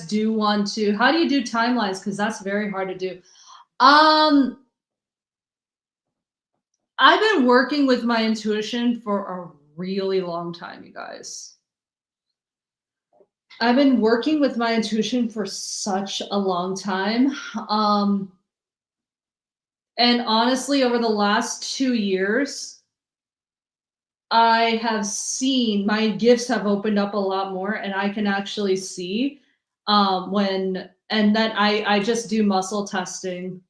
do want to, how do you do timelines? Because that's very hard to do. Um, I've been working with my intuition for a really long time, you guys. I've been working with my intuition for such a long time. Um, and honestly, over the last 2 years, I have seen my gifts have opened up a lot more, and I can actually see when, and then I just do muscle testing,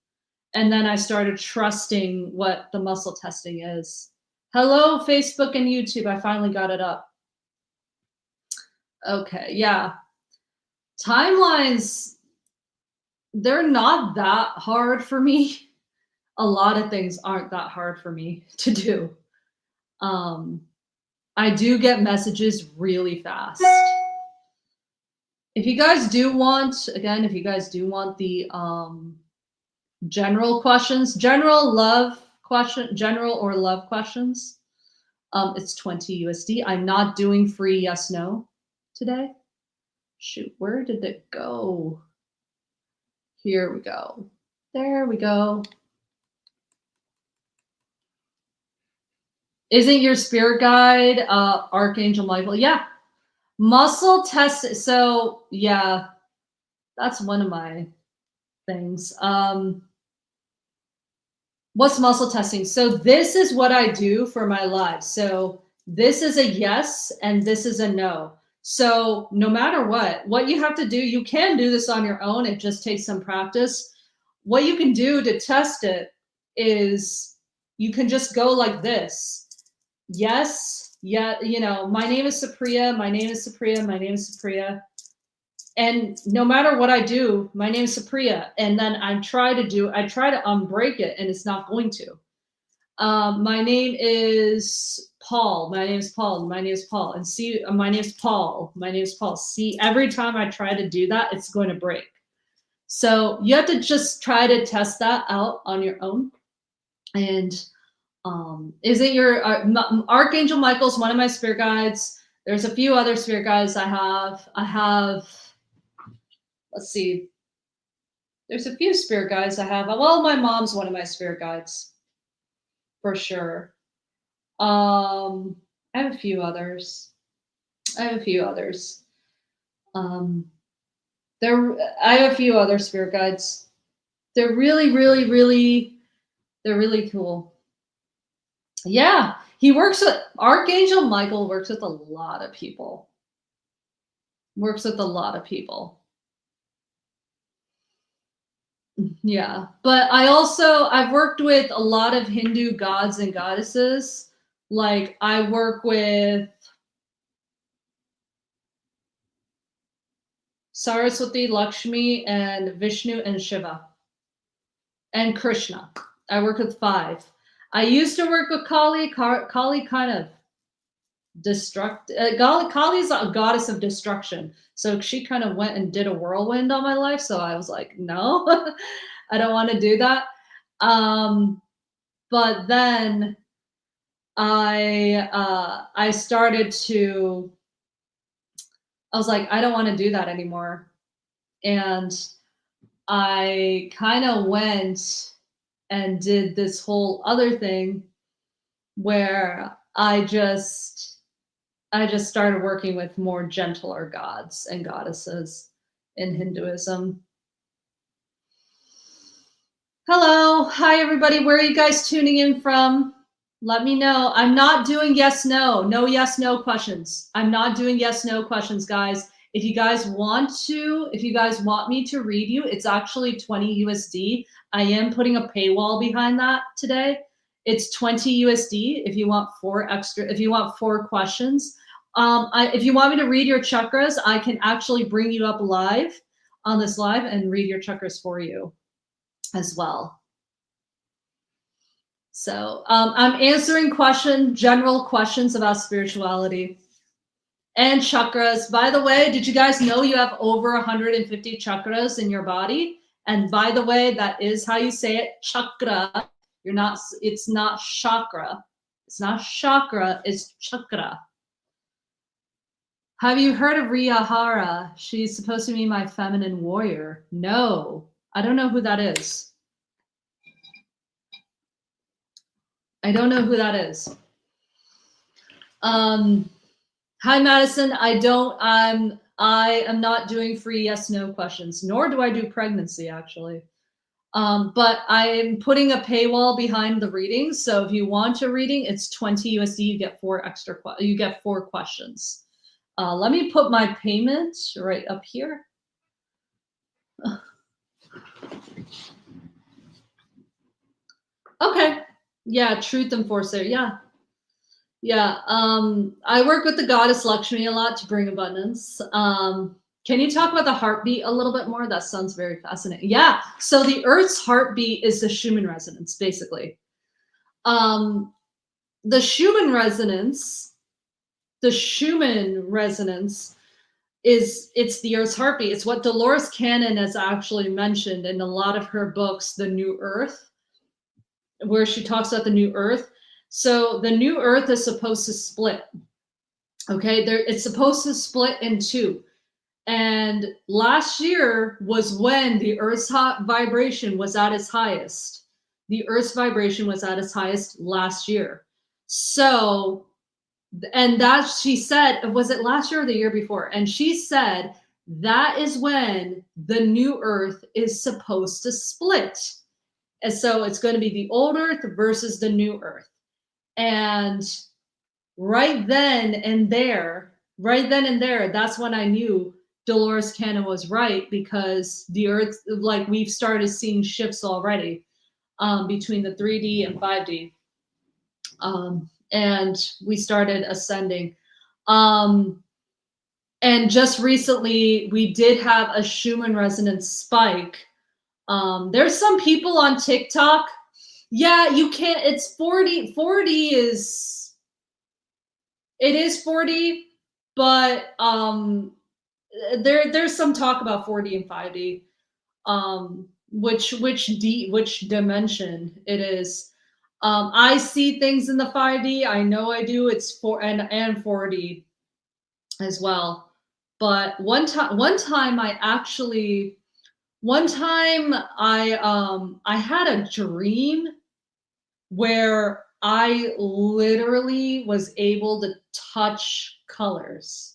and then I started trusting what the muscle testing is. Hello, Facebook and YouTube. I finally got it up. Okay, yeah. Timelines, they're not that hard for me. A lot of things aren't that hard for me to do. Um, I do get messages really fast. If you guys do want, again, if you guys do want the general questions, general or love questions, it's 20 USD. I'm not doing free yes no today. Shoot, where did it go? Here we go. There we go. Isn't your spirit guide Archangel Michael? Yeah. Muscle test. So yeah, that's one of my things. What's muscle testing? So this is what I do for my lives. So this is a yes and this is a no. So no matter what you have to do, you can do this on your own. It just takes some practice. What you can do to test it is you can just go like this. Yes, yeah, my name is Supriya, my name is Supriya, my name is Supriya. And no matter what I do, my name is Supriya. And then I try to unbreak it, and it's not going to. My name is Paul. My name is Paul. My name is Paul. And see, my name is Paul. My name is Paul. See, every time I try to do that, it's going to break. So you have to just try to test that out on your own. And isn't your Archangel Michael's one of my spirit guides? There's a few other spirit guides I have. Let's see. There's a few spirit guides I have. Well, my mom's one of my spirit guides, for sure. I have a few others. I have a few others spirit guides. They're really, really, really, they're really cool. Yeah, Archangel Michael works with a lot of people. Yeah, but I've worked with a lot of Hindu gods and goddesses. Like I work with Saraswati, Lakshmi, and Vishnu and Shiva and Krishna. I work with 5. I used to work with Kali. Kali kind of Kali is a goddess of destruction. So she kind of went and did a whirlwind on my life. So I was like, no, I don't want to do that. But then I started to, I was like, I don't want to do that anymore. And I kind of went and did this whole other thing where I just started working with more gentler gods and goddesses in Hinduism. Hello. Hi, everybody. Where are you guys tuning in from? Let me know. I'm not doing yes, no. No yes, no questions. I'm not doing yes, no questions, guys. If you guys want me to read you, it's actually 20 USD. I am putting a paywall behind that today. It's 20 USD if you want 4 questions. If you want me to read your chakras, I can actually bring you up live on this live and read your chakras for you as well. So I'm answering general questions about spirituality and chakras. By the way, did you guys know you have over 150 chakras in your body? And by the way, that is how you say it, chakra. It's not chakra. It's not chakra, it's chakra. Have you heard of Riyahara? She's supposed to be my feminine warrior. No, I don't know who that is. I don't know who that is. Hi, Madison. I am not doing free yes, no questions, nor do I do pregnancy, actually. But I'm putting a paywall behind the reading. So if you want a reading, it's 20 USD. You get 4 questions. Let me put my payment right up here. Okay. Yeah, Truth Enforcer. Yeah. Yeah. I work with the goddess Lakshmi a lot to bring abundance. Can you talk about the heartbeat a little bit more? That sounds very fascinating. Yeah. So the Earth's heartbeat is the Schumann resonance, basically. The Schumann resonance it's the Earth's heartbeat. It's what Dolores Cannon has actually mentioned in a lot of her books, The New Earth, where she talks about the new Earth. So the new Earth is supposed to split. Okay, it's supposed to split in two. And last year was when the Earth's vibration was at its highest. The Earth's vibration was at its highest last year. So, and that she said, was it last year or the year before? And she said that is when the new Earth is supposed to split. And so it's going to be the old Earth versus the new Earth. And right then and there, that's when I knew Dolores Cannon was right, because the Earth, like, we've started seeing shifts already between the 3D and 5D. And we started ascending. And just recently, we did have a Schumann resonance spike. There's some people on TikTok. Yeah, you can't, it's 40. 40 is, it is 40, but there's some talk about 4D and 5D. Which dimension it is. I see things in the 5D. I know I do. It's 4 and 4D as well. But one time I had a dream where I literally was able to touch colors.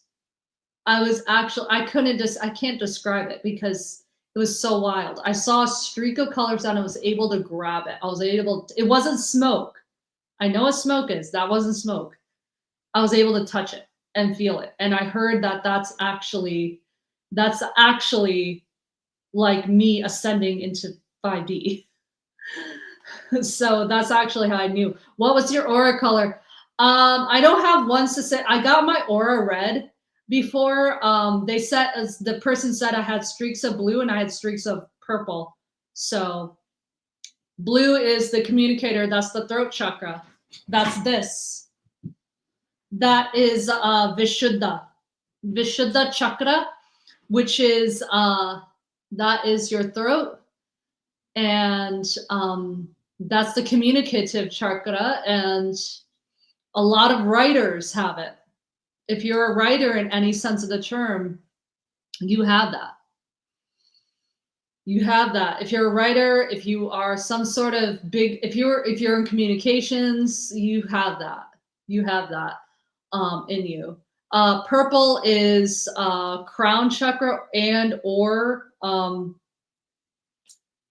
I can't describe it because it was so wild. I saw a streak of colors and I was able to grab it. It wasn't smoke. I know what smoke is. That wasn't smoke. I was able to touch it and feel it. And I heard that that's actually like me ascending into 5D. So that's actually how I knew. What was your aura color? I don't have ones to say. I got my aura red before. The person said I had streaks of blue and I had streaks of purple. So blue is the communicator. That's the throat chakra. That's this. That is Vishuddha chakra, which is that is your throat. And that's the communicative chakra, and a lot of writers have it. If you're a writer in any sense of the term, you have that. You have that. If you're a writer, if you are some sort of big, if you're in communications, you have that. You have that in you. Purple is crown chakra and or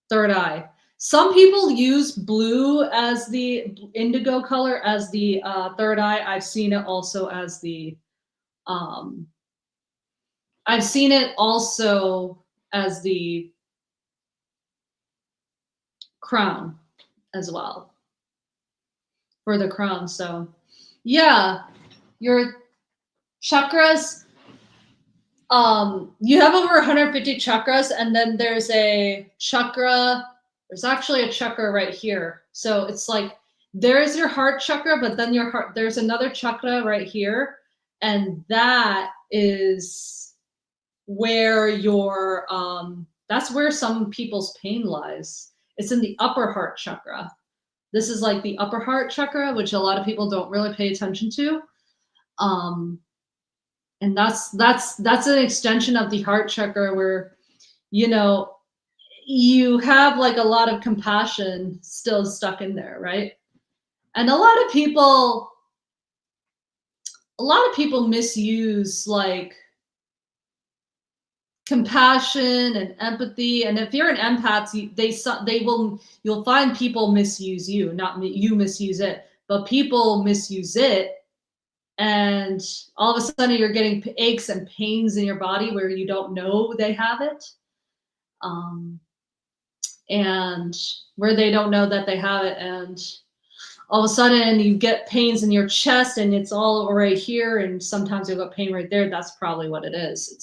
third eye. Some people use blue as the indigo color as the third eye. I've seen it also as the crown as well, for the crown. So yeah, your chakras, you have over 150 chakras, and then there's actually a chakra right here. So it's like, there's your heart chakra, but then there's another chakra right here. And that is where that's where some people's pain lies. It's in the upper heart chakra. This is like the upper heart chakra, which a lot of people don't really pay attention to. And that's an extension of the heart chakra where, you know, you have like a lot of compassion still stuck in there, right? And a lot of people misuse like compassion and empathy. And if you're an empath, you'll find people misuse you, not you misuse it, but people misuse it. And all of a sudden you're getting aches and pains in your body where you don't know they have it. Um, and where they don't know that they have it. And all of a sudden you get pains in your chest and it's all right here. And sometimes you'll get pain right there. That's probably what it is.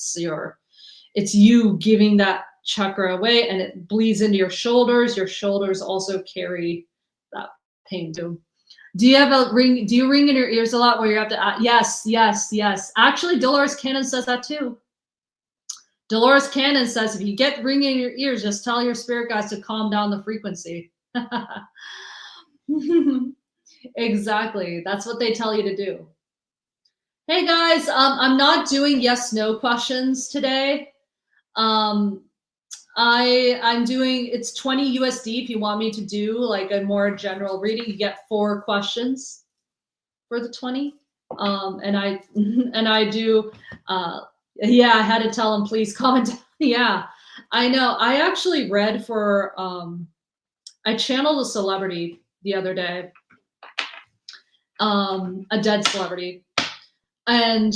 It's you giving that chakra away and it bleeds into your shoulders. Your shoulders also carry that pain too. Do you have a ring? Do you ring in your ears a lot where you have to, yes, yes, yes. Actually, Dolores Cannon says that too. Dolores Cannon says if you get ringing in your ears, just tell your spirit guides to calm down the frequency. Exactly. That's what they tell you to do. Hey guys, I'm not doing yes, no questions today. I'm doing, it's 20 USD. If you want me to do like a more general reading, you get 4 questions for the 20. And I do, yeah, I had to tell him, please comment. Yeah, I know. I actually read for, I channeled a celebrity the other day, a dead celebrity. And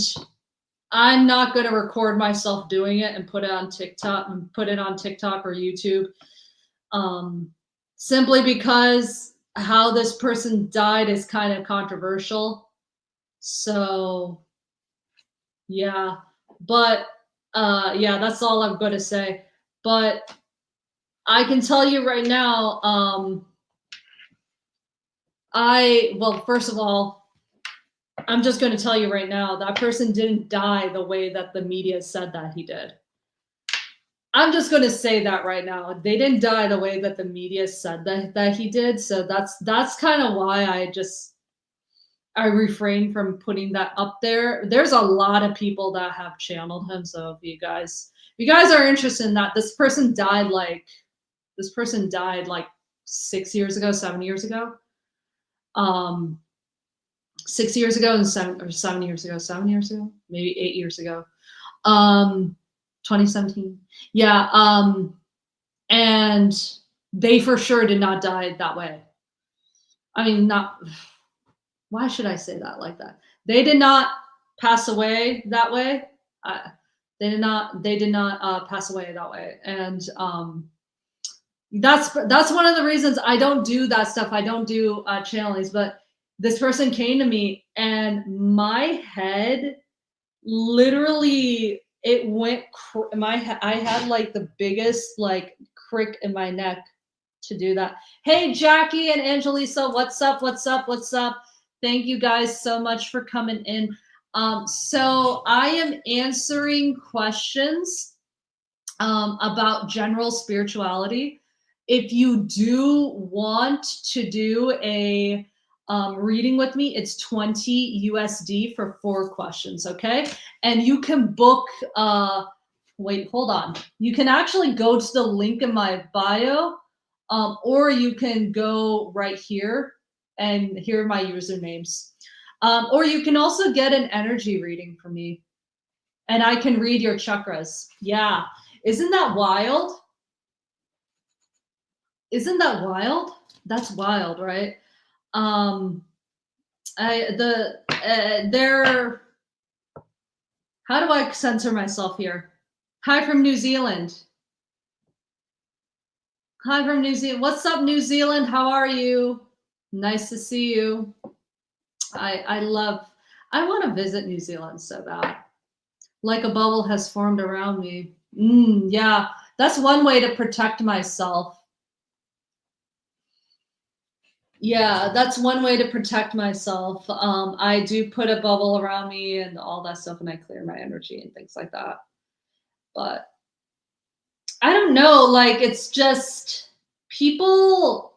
I'm not going to record myself doing it and put it on TikTok or YouTube. Simply because how this person died is kind of controversial. So yeah, but yeah, that's all I'm going to say. But I can tell you right now, well, first of all, I'm just going to tell you right now, that person didn't die the way that the media said that he did. I'm just going to say that right now. They didn't die the way that the media said that he did. So that's kind of why I refrain from putting that up there. There's a lot of people that have channeled him. So if you guys are interested in that, this person died like 6 years ago, 7 years ago. 6 years ago and 7 years ago, maybe 8 years ago. 2017. Yeah. And they for sure did not die that way. I mean, why should I say that like that? They did not pass away that way. They did not pass away that way. And that's one of the reasons I don't do that stuff. I don't do channelings, but this person came to me and my head literally, it went, I had like the biggest like crick in my neck to do that. Hey, Jackie and Angelisa, what's up? What's up? What's up? Thank you guys so much for coming in. So I am answering questions about general spirituality. If you do want to do a reading with me, it's 20 USD for 4 questions, okay? And you can book, wait, hold on. You can actually go to the link in my bio, or you can go right here, and here are my usernames. Or you can also get an energy reading from me, and I can read your chakras. Yeah, isn't that wild? Isn't that wild? That's wild, right? How do I censor myself here? Hi from New Zealand. Hi from New Zealand. What's up, New Zealand? How are you? Nice to see you. I want to visit New Zealand so bad. Like a bubble has formed around me. Yeah, that's one way to protect myself. Yeah, that's one way to protect myself. I do put a bubble around me and all that stuff, and I clear my energy and things like that. But I don't know, like it's just people,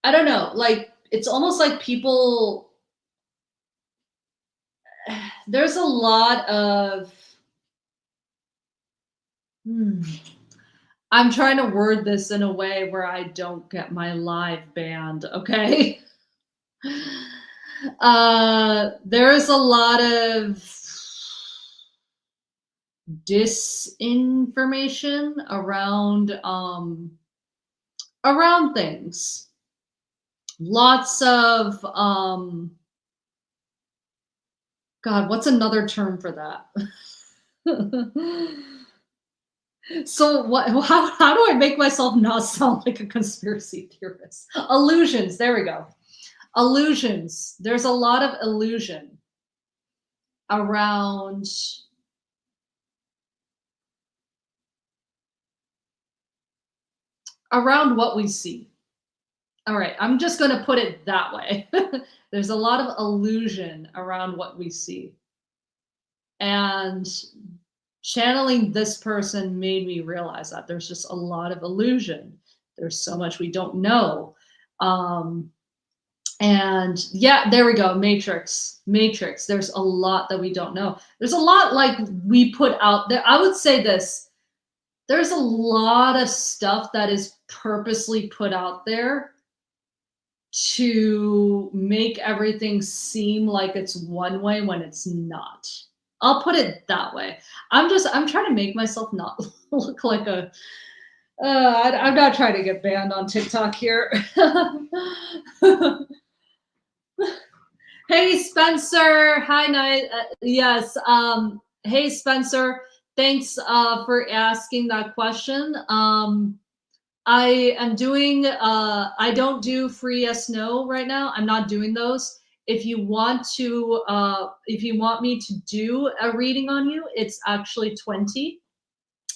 I don't know, like it's almost like people, There's a lot of, I'm trying to word this in a way where I don't get my live banned, okay? There's a lot of disinformation around things. Lots of God, what's another term for that? So how do I make myself not sound like a conspiracy theorist? Illusions, there we go. Illusions. There's a lot of illusion around what we see. All right, I'm just going to put it that way. There's a lot of illusion around what we see. And channeling this person made me realize that there's just a lot of illusion. There's so much we don't know. And yeah, there we go. Matrix. There's a lot that we don't know. There's a lot like we put out there. I would say this. There's a lot of stuff that is purposely put out there to make everything seem like it's one way when it's not. I'll put it that way. I'm trying to make myself not look like a, I'm not trying to get banned on TikTok here. Hey, Spencer. Hi, Night. Yes. Hey, Spencer. Thanks for asking that question. I am doing, I don't do free yes, no right now. I'm not doing those. If you want me to do a reading on you, it's actually 20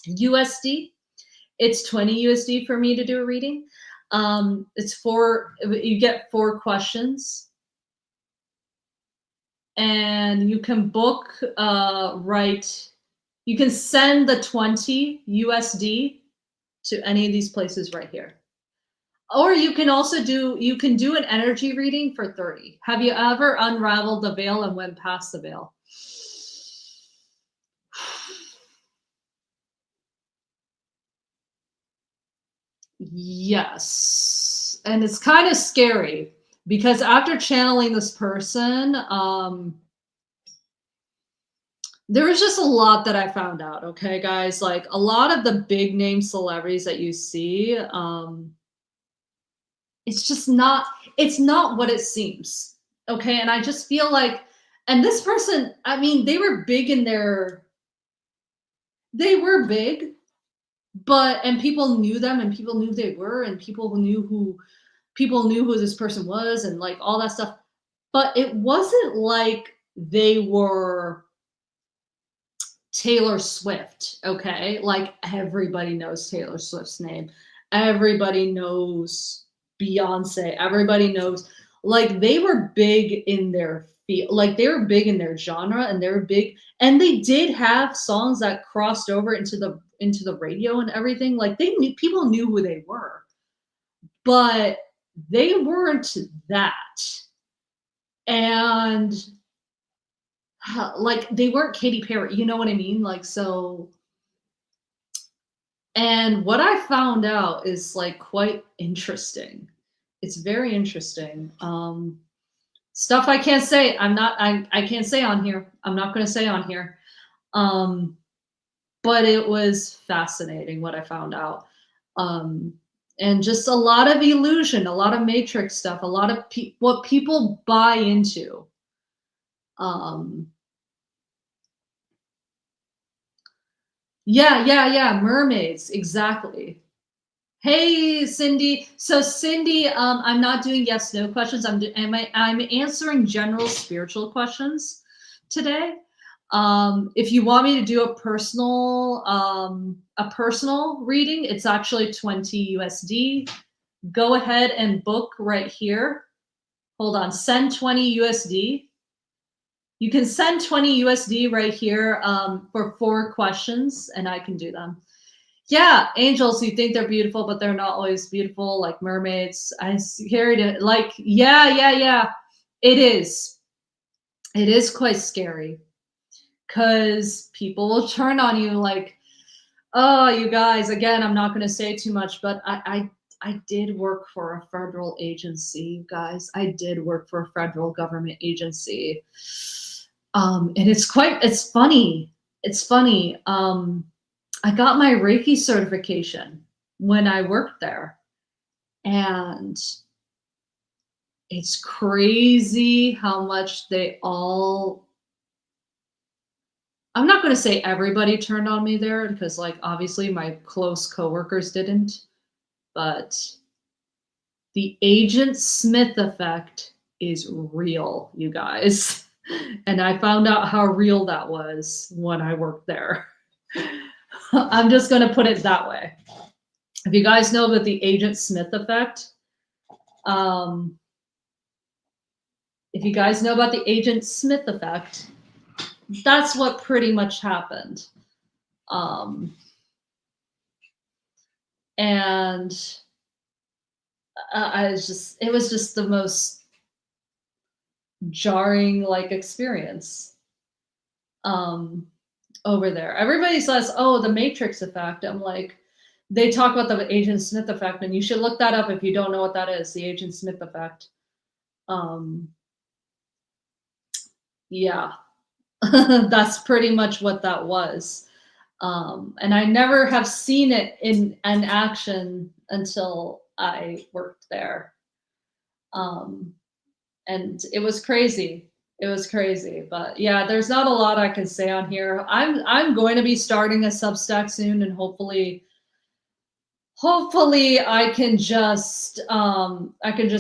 USD. It's 20 USD for me to do a reading. You get 4 questions. And you can book, you can send the 20 USD to any of these places right here. Or you can also do an energy reading for 30. Have you ever unraveled the veil and went past the veil? Yes. And it's kind of scary because after channeling this person, there was just a lot that I found out, okay, guys? Like a lot of the big name celebrities that you see, it's not what it seems, okay? And I just feel like, and this person, I mean, they were big, and people knew them and people knew who they were and people knew who this person was and like all that stuff. But it wasn't like they were Taylor Swift, okay? Like everybody knows Taylor Swift's name. Everybody knows Beyonce. Everybody knows, like they were big in their field, like they were big in their genre and they were big, and they did have songs that crossed over into the radio and everything. Like people knew who they were, but they weren't that. And like they weren't Katy Perry, you know what I mean? Like, so, and what I found out is like quite interesting. It's very interesting. Stuff I can't say. I can't say on here. I'm not going to say on here. But it was fascinating what I found out. And just a lot of illusion, a lot of matrix stuff, a lot of what people buy into. Yeah. Mermaids, exactly. Hey, Cindy. So Cindy, I'm not doing yes, no questions. I'm answering general spiritual questions today. If you want me to do a personal reading, it's actually 20 USD. Go ahead and book right here. Hold on, send 20 USD. You can send 20 USD right here for 4 questions, and I can do them. Yeah, angels, you think they're beautiful, but they're not always beautiful, like mermaids. I hear it, like, yeah. It is. It is quite scary. because people will turn on you like, oh, you guys, again, I'm not going to say too much, but I did work for a federal agency, you guys. I did work for a federal government agency. And it's funny. It's funny. I got my Reiki certification when I worked there. And it's crazy how much I'm not going to say everybody turned on me there, because like obviously my close coworkers didn't, but the Agent Smith effect is real, you guys. And I found out how real that was when I worked there. I'm just going to put it that way. If you guys know about the Agent Smith effect, that's what pretty much happened. And it was just the most jarring like experience over there. Everybody says, oh, the Matrix effect. I'm like, they talk about the Agent Smith effect, and you should look that up if you don't know what that is, the Agent Smith effect. Yeah, that's pretty much what that was. And I never have seen it in an action until I worked there. And it was crazy. It was crazy, but yeah, there's not a lot I can say on here. I'm going to be starting a Substack soon, and hopefully I can just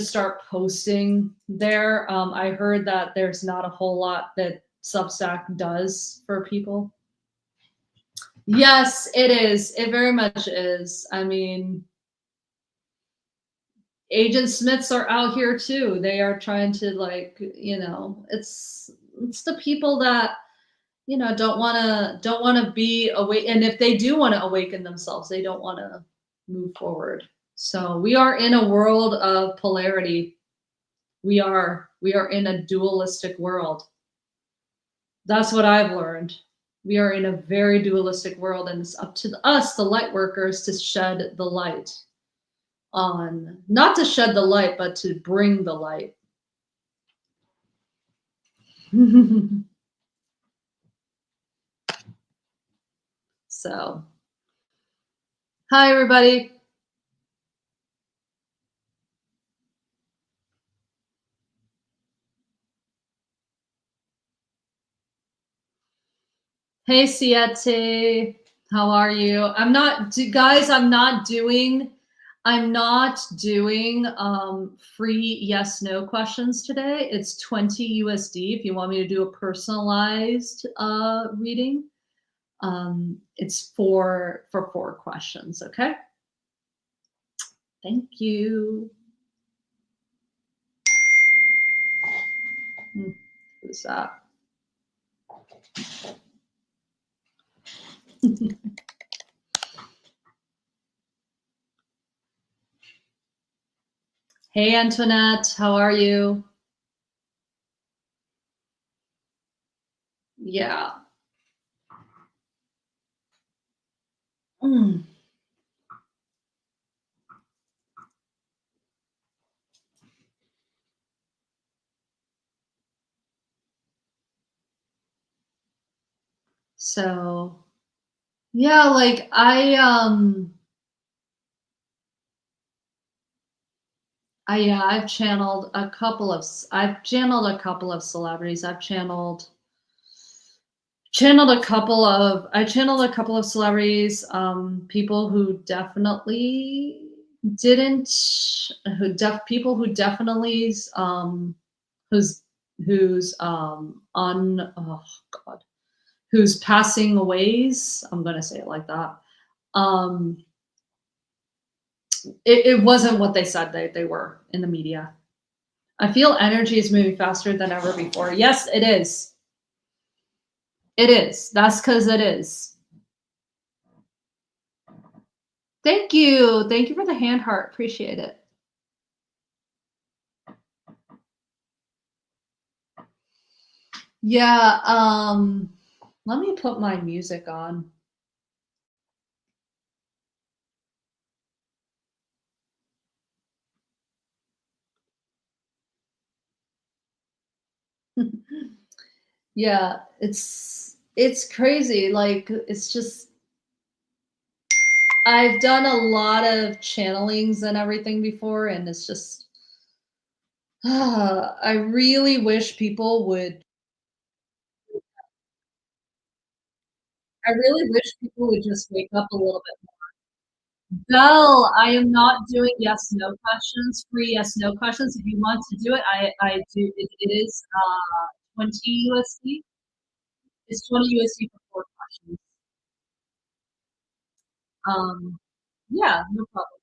start posting there. I heard that there's not a whole lot that Substack does for people. Yes, it is. It very much is. I mean, Agent Smiths are out here too. They are trying to like, it's the people that, don't want to be awake. And if they do want to awaken themselves, they don't want to move forward. So we are in a world of polarity. We are in a dualistic world. That's what I've learned. We are in a very dualistic world, and it's up to us, the light workers, to shed the light on, not to shed the light, but to bring the light. So, hi, everybody. Hey, Siete. How are you? I'm not doing free yes no questions today. It's 20 USD if you want me to do a personalized reading. It's for 4 questions, okay? Thank you. Who's that? Hey, Antoinette, how are you? Yeah. So, yeah, like I've channeled a couple of celebrities. I channeled a couple of celebrities, people who definitely who's passing aways. I'm gonna say it like that. It wasn't what they said they were in the media. I feel energy is moving faster than ever before. Yes, it is. It is. That's because it is. Thank you. Thank you for the hand heart. Appreciate it. Yeah. Let me put my music on. Yeah, it's crazy. Like it's just I've done a lot of channelings and everything before, and it's just I really wish people would I really wish people would just wake up a little bit more. Belle, I am not doing yes no questions, free yes no questions. If you want to do it, I do it is 20 USD. It's 20 USD for 4 questions. Um yeah, no problem.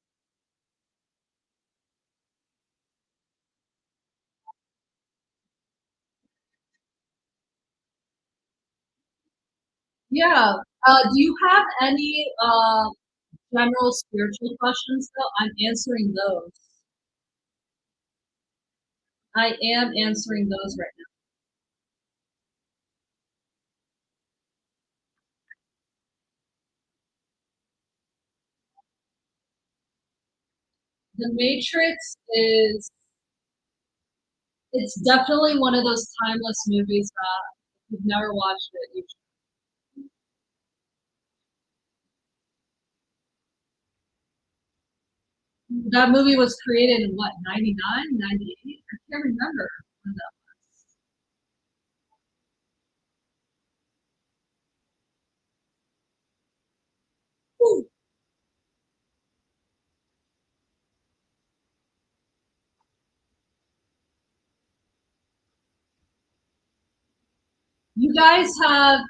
Yeah. Do you have any general spiritual questions though? I'm answering those. I am answering those right now. The Matrix is it's definitely one of those timeless movies that if you've never watched it, you should. That movie was created in what, 99, 98? I can't remember when that was. You guys have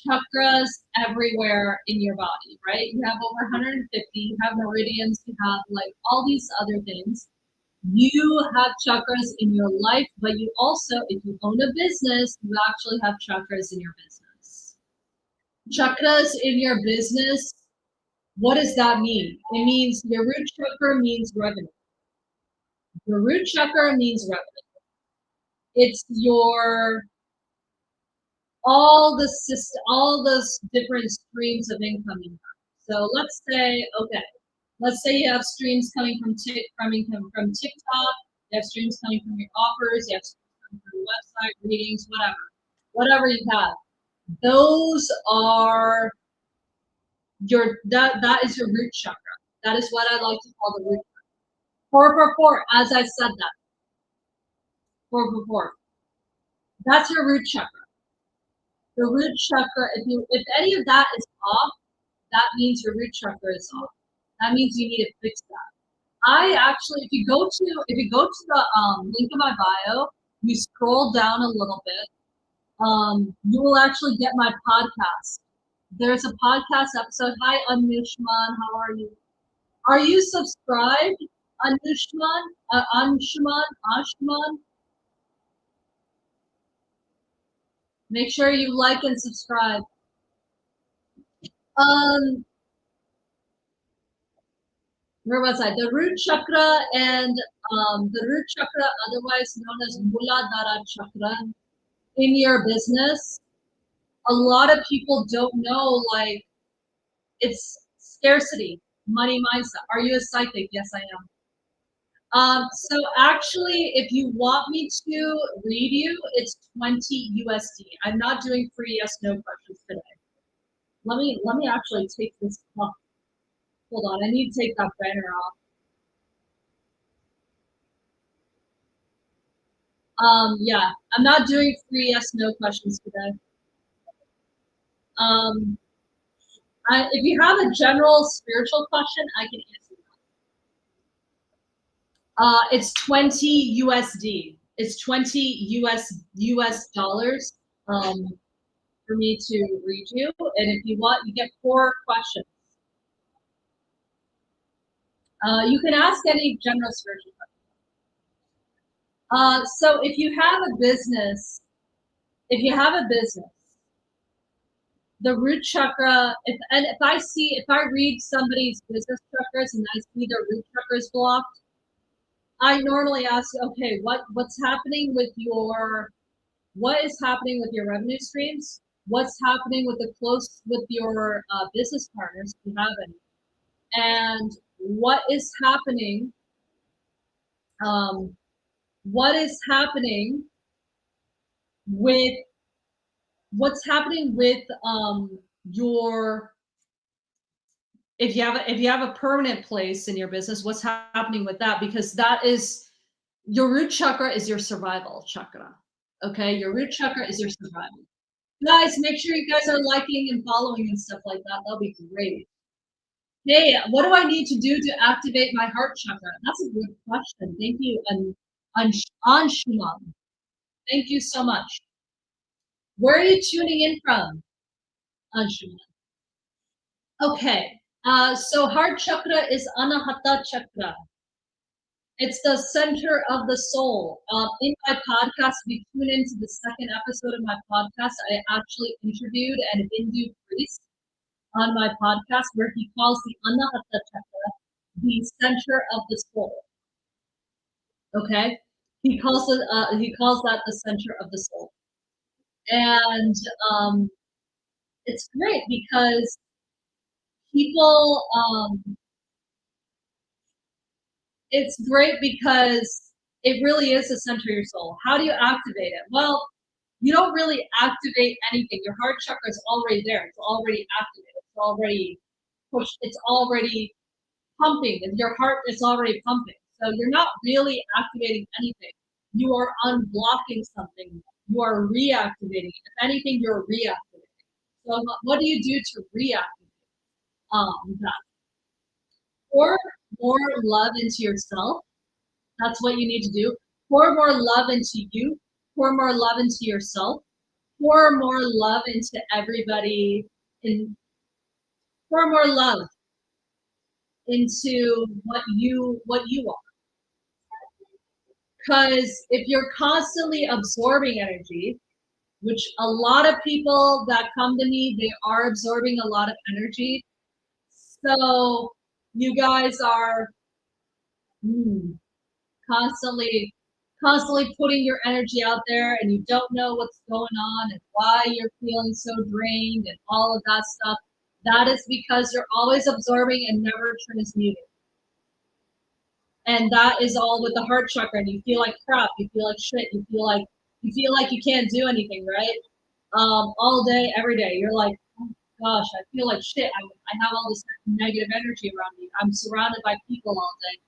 chakras everywhere in your body, right? You have over 150, you have meridians, you have like all these other things. You have chakras in your life, but you also, if you own a business, you actually have chakras in your business. Chakras in your business, what does that mean? It means your root chakra means revenue. Your root chakra means revenue. It's your all the system, all those different streams of income you have. So let's say you have streams coming from from TikTok, you have streams coming from your offers, you have streams coming from your website, readings, whatever you have. Those are that is your root chakra. That is what I like to call the root. 444, as I said that, 444. That's your root chakra. The root chakra. If any of that is off, that means your root chakra is off. That means you need to fix that. I actually, if you go to the link in my bio, you scroll down a little bit, you will actually get my podcast. There's a podcast episode. Hi, Anushman. How are you? Are you subscribed, Anushman? Ashman? Make sure you like and subscribe. Um, where was I? The root chakra and the root chakra, otherwise known as Muladhara chakra, in your business. A lot of people don't know, like, it's scarcity, money mindset. Are you a psychic? Yes, I am. So actually, if you want me to read you, it's 20 USD. I'm not doing free yes no questions today. Let me actually take this off. Hold on, I need to take that banner off. Yeah, I'm not doing free yes no questions today. Um, if you have a general spiritual question, I can answer that. It's 20 USD. It's 20 US dollars. For me to read you, and if you want, you get 4 questions. You can ask any general spiritual question. So if you have a business, the root chakra, if I read somebody's business chakras and I see their root chakra is blocked, I normally ask, okay, what is happening with your revenue streams? what's happening with your business partners if you have any, and what is happening, um, what is happening with what's happening with your if you have a permanent place in your business, what's happening with that, because that is your root chakra is your survival chakra. Okay, your root chakra is your survival. Guys, make sure you guys are liking and following and stuff like that. That'll be great. Hey, what do I need to do to activate my heart chakra? That's a good question. Thank you, and Anshuman. Thank you so much. Where are you tuning in from, Anshuman? Okay. So heart chakra is Anahata chakra. It's the center of the soul. In my podcast, we tune into the second episode of my podcast. I actually interviewed an Hindu priest on my podcast where he calls the Anahata chakra the center of the soul. Okay, he calls that the center of the soul, and it's great because people. It's great because it really is the center of your soul. How do you activate it? Well, you don't really activate anything. Your heart chakra is already there. It's already activated. It's already pushed. It's already pumping. And your heart is already pumping. So you're not really activating anything. You are unblocking something. You are reactivating. If anything, you're reactivating. So what do you do to reactivate that? Pour more love into yourself. That's what you need to do. Pour more love into you. Pour more love into yourself. Pour more love into everybody. Pour more love into what you are. Because if you're constantly absorbing energy, which a lot of people that come to me, they are absorbing a lot of energy. So you guys are constantly putting your energy out there, and you don't know what's going on and why you're feeling so drained and all of that stuff. That is because you're always absorbing and never transmuting. And that is all with the heart chakra, and you feel like crap, you feel like shit, you feel like you can't do anything, right? All day, every day. You're like, oh gosh, I feel like shit. I have all this negative energy around me. I'm surrounded by people all day.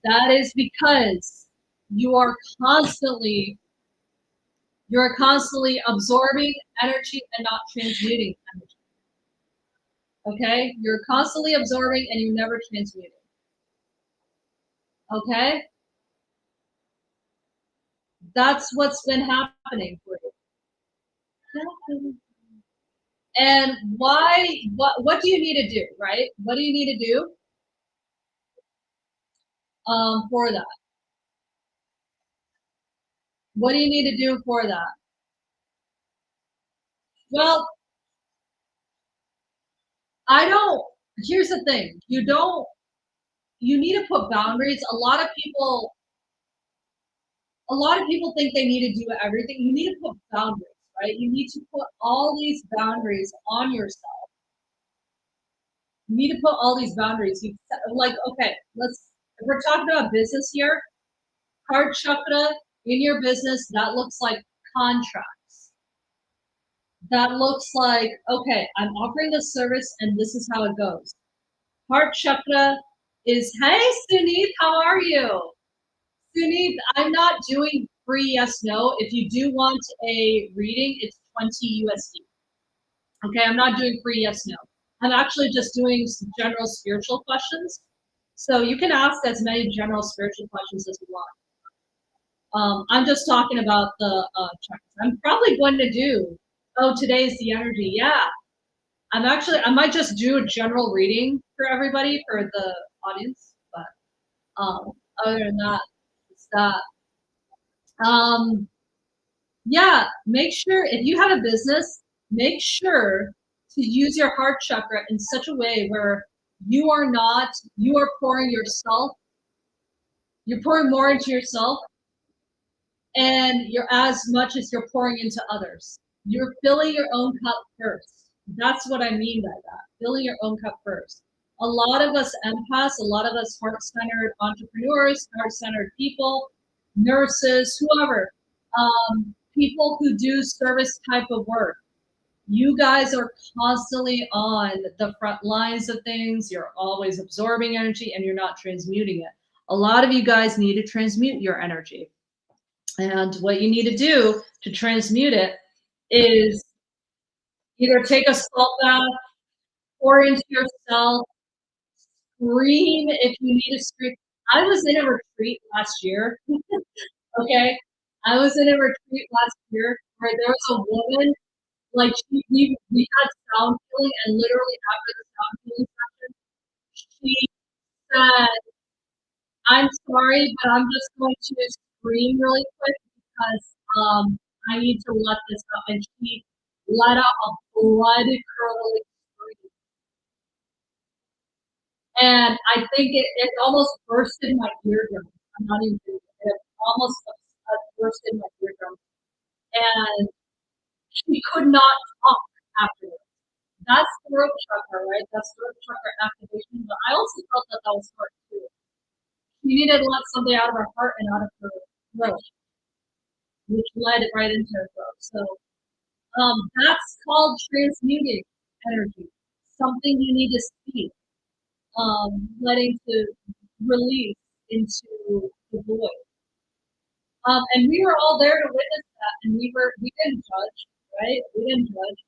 That is because you are constantly absorbing energy and not transmuting energy. Okay? You're constantly absorbing and you're never transmuting. Okay? That's what's been happening for you. And what do you need to do, right? What do you need to do for that? What do you need to do for that? Well, here's the thing. You need to put boundaries. A lot of people think they need to do everything. You need to put boundaries, right? You need to put all these boundaries on yourself. You need to put all these boundaries. Okay, if we're talking about business here, heart chakra in your business, that looks like contracts. That looks like, okay, I'm offering this service and this is how it goes. Heart chakra is, hey, Suneet, how are you? Suneet, I'm not doing free yes, no. If you do want a reading, it's 20 USD. Okay, I'm not doing free yes, no. I'm actually just doing some general spiritual questions. So you can ask as many general spiritual questions as you want. I'm just talking about the chakras. I'm probably going to do, today's the energy. Yeah. I might just do a general reading for everybody, for the audience. But other than that, it's that. Yeah, make sure if you have a business, make sure to use your heart chakra in such a way where you are pouring more into yourself, and you're as much as you're pouring into others. You're filling your own cup first. That's what I mean by that. Filling your own cup first. A lot of us empaths, a lot of us heart-centered entrepreneurs, heart-centered people, nurses, whoever, people who do service type of work. You guys are constantly on the front lines of things. You're always absorbing energy and you're not transmuting it. A lot of you guys need to transmute your energy. And what you need to do to transmute it is either take a salt bath, pour into yourself, scream if you need to scream. I was in a retreat last year. Okay. I was in a retreat last year where there was a woman, like we had sound healing, and literally after the sound healing session, she said, I'm sorry, but I'm just going to scream really quick because I need to let this out. And she let out a blood curdling scream. And I think it almost bursted my eardrum. I'm not even kidding. It almost bursted my eardrum. And she could not talk afterwards. That's throat chakra, right? That's throat chakra activation. But I also felt that that was heart too. She needed to let something out of her heart and out of her throat, which led right into her throat. So that's called transmuting energy. Something you need to speak, letting to release into the void. And we were all there to witness that, and we didn't judge, right? We didn't judge.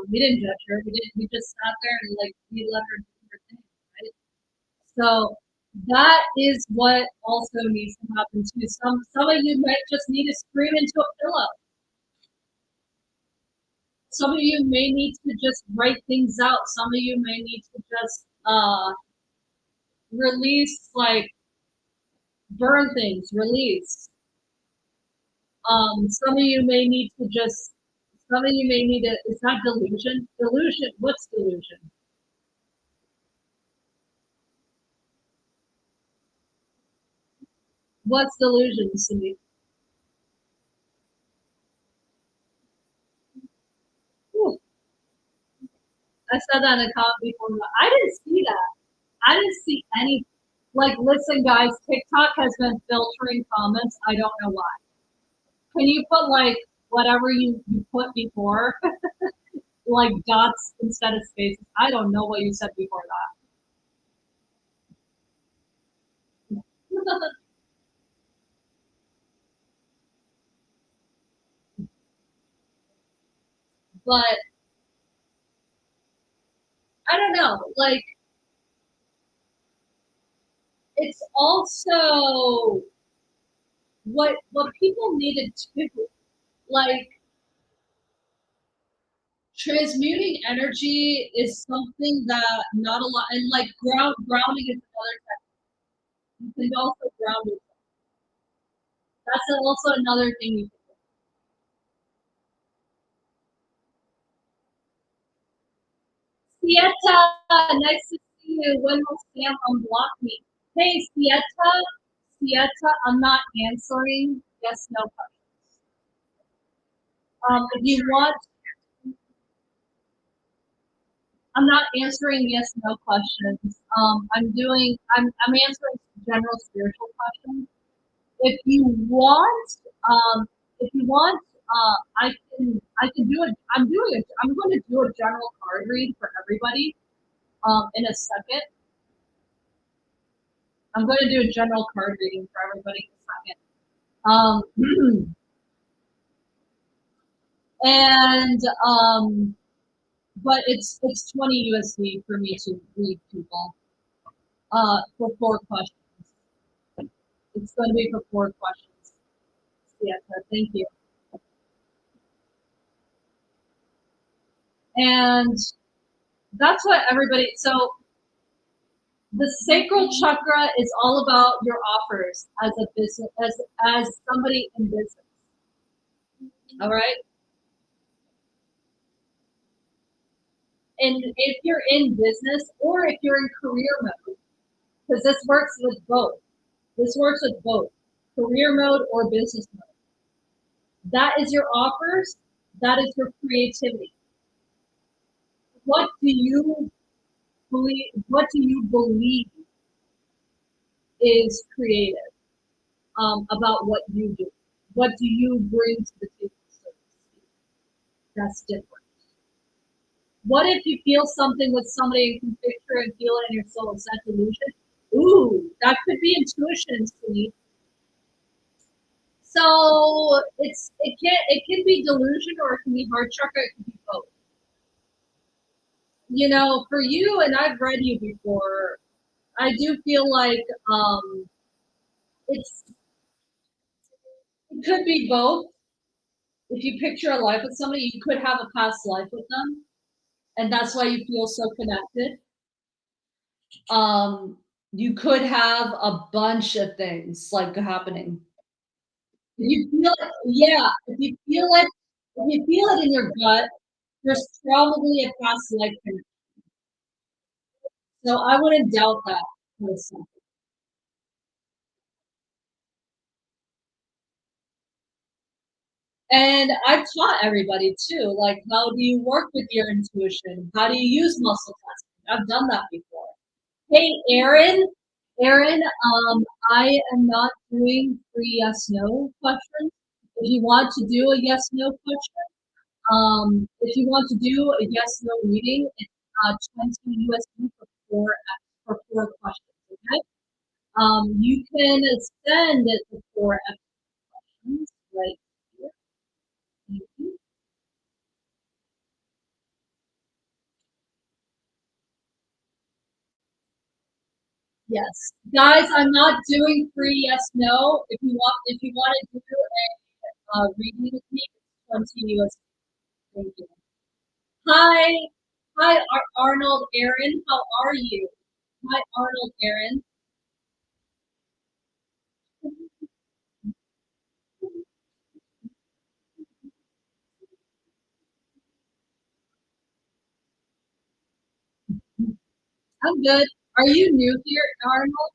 We didn't judge her. We just sat there and like we let her do her thing, right? So that is what also needs to happen too. Some of you might just need to scream into a pillow. Some of you may need to just write things out. Some of you may need to just release, like burn things, release. Some of you may need to just, some of you may need to, is that delusion? Delusion, what's delusion? What's delusion, Cindy? Ooh, I said that in a comment before. I didn't see that. I didn't see any. Like, listen, guys, TikTok has been filtering comments. I don't know why. Can you put like whatever you put before, like dots instead of spaces? I don't know what you said before that. But I don't know. Like, it's also what people needed to like transmuting energy is something that not a lot, and like grounding is another technique. You can also ground yourself. That's also another thing you can do. Sieta, nice to see you. When will Sam unblock me? Hey, Sieta, I'm not answering yes no questions. If you want, I'm not answering yes no questions. I'm answering general spiritual questions. If you want, um, if you want, I can do it. I'm going to do a general card read for everybody. In a second, I'm going to do a general card reading for everybody in a second. And but it's 20 USD for me to read people for 4 questions. It's going to be for 4 questions. Yeah, so thank you. And that's what everybody. So the sacral chakra is all about your offers as a business, as somebody in business. All right. And if you're in business or if you're in career mode, because this works with both. This works with both. career mode, or business mode. That is your offers. That is your creativity. What do you believe? What do you believe is creative about what you do? What do you bring to the table? So to speak? That's different. What if you feel something with somebody and can picture and feel it in your soul? Is that delusion? Ooh, that could be intuition, sweetie. So it can be delusion or it can be heart chakra. It can be both. You know, for you, and I've read you before. I do feel like it's it could be both. If you picture a life with somebody, you could have a past life with them, and that's why you feel so connected. Um, you could have a bunch of things like happening. If you feel it, yeah. If you feel it in your gut, there's probably a past life connection. So I wouldn't doubt that for a second. And I've taught everybody too, like how do you work with your intuition? How do you use muscle testing? I've done that before. Hey, Aaron, I am not doing free yes no questions. If you want to do a yes no question, if you want to do a yes no reading, it's 20 USD for four questions. Okay. You can send the four questions right here. Thank you. Yes, guys, I'm not doing free yes no. If you want to do a reading with me, it's 20 USD. Thank you. Hi, hi, Arnold, Aaron. How are you? Hi, Arnold, Aaron. I'm good. Are you new here, Arnold?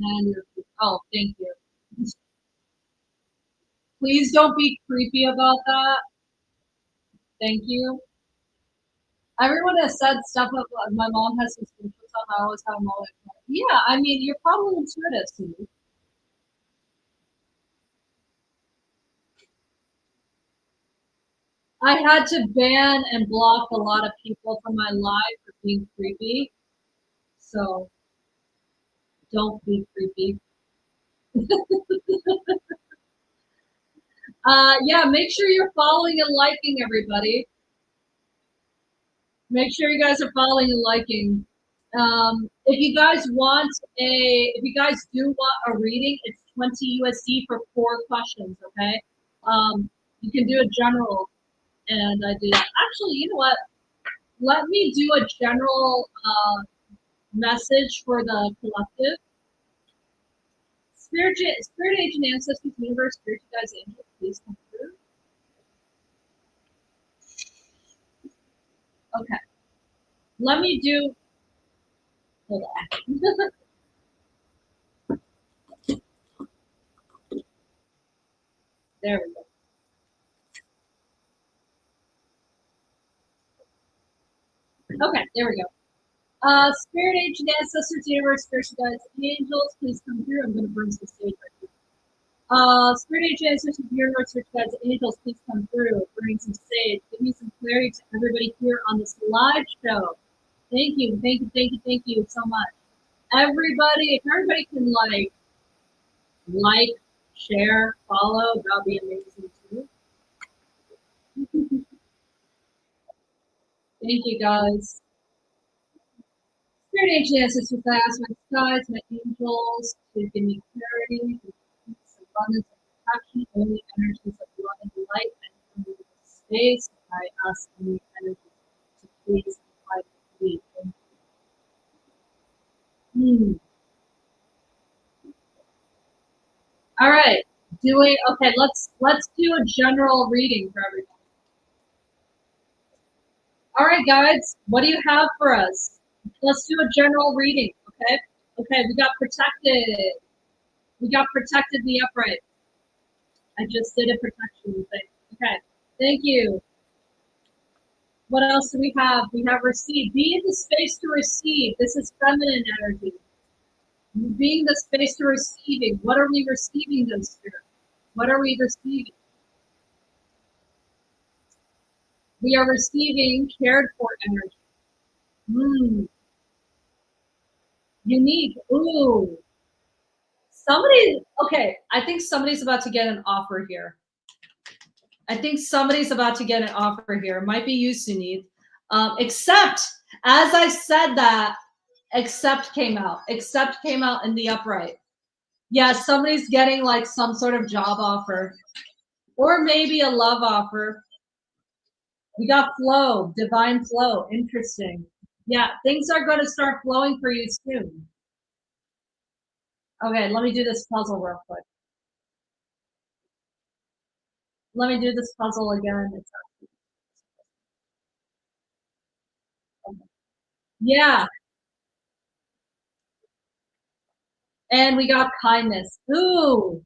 And oh, thank you. Please don't be creepy about that. Thank you. Everyone has said stuff of my mom has some spiritual stuff. I always have them all. Yeah, I mean, you're probably intuitive to me. I had to ban and block a lot of people from my life for being creepy. So don't be creepy. Yeah, make sure you're following and liking everybody. Make sure you guys are following and liking. If you guys do want a reading, it's 20 USD for four questions. Okay. You can do a general, and I do. Actually, you know what? Let me do a general message for the collective. Spirit agent ancestors, universe, spirit guides, angels, please come through. Okay. Let me do. Hold on. There we go. Okay, there we go. Spirit agent ancestors, universe, spiritual guides, angels, please come through. I'm going to bring some stage right here. Spirit agent ancestors, universe, spiritual guides, angels, please come through. Bring some stage. Give me some clarity to everybody here on this live show. Thank you, thank you, thank you, thank you so much. Everybody, if everybody can like, share, follow, that'll be amazing too. Thank you guys. Spirit agent ancestors, I ask my guides, my angels to give me clarity, peace, abundance, and protection, only energies of love and light, and in this space, I ask only energies to please apply to me. Hmm. All right. Okay, let's do a general reading for everybody. All right, guys, what do you have for us? Let's do a general reading, okay? Okay, we got protected. We got protected in the upright. I just did a protection thing. Okay, thank you. What else do we have? We have receive. Be in the space to receive. This is feminine energy. Being the space to receiving. What are we receiving, those spirit? What are we receiving? We are receiving cared for energy. Unique. Ooh. Okay, I think somebody's about to get an offer here. I think somebody's about to get an offer here. It might be you, Sunit. Except, as I said that, except came out. Except came out in the upright. Yeah, somebody's getting like some sort of job offer. Or maybe a love offer. We got flow, divine flow. Interesting. Yeah, things are going to start flowing for you soon. Okay, let me do this puzzle real quick. Let me do this puzzle again. Yeah. And we got kindness. Ooh.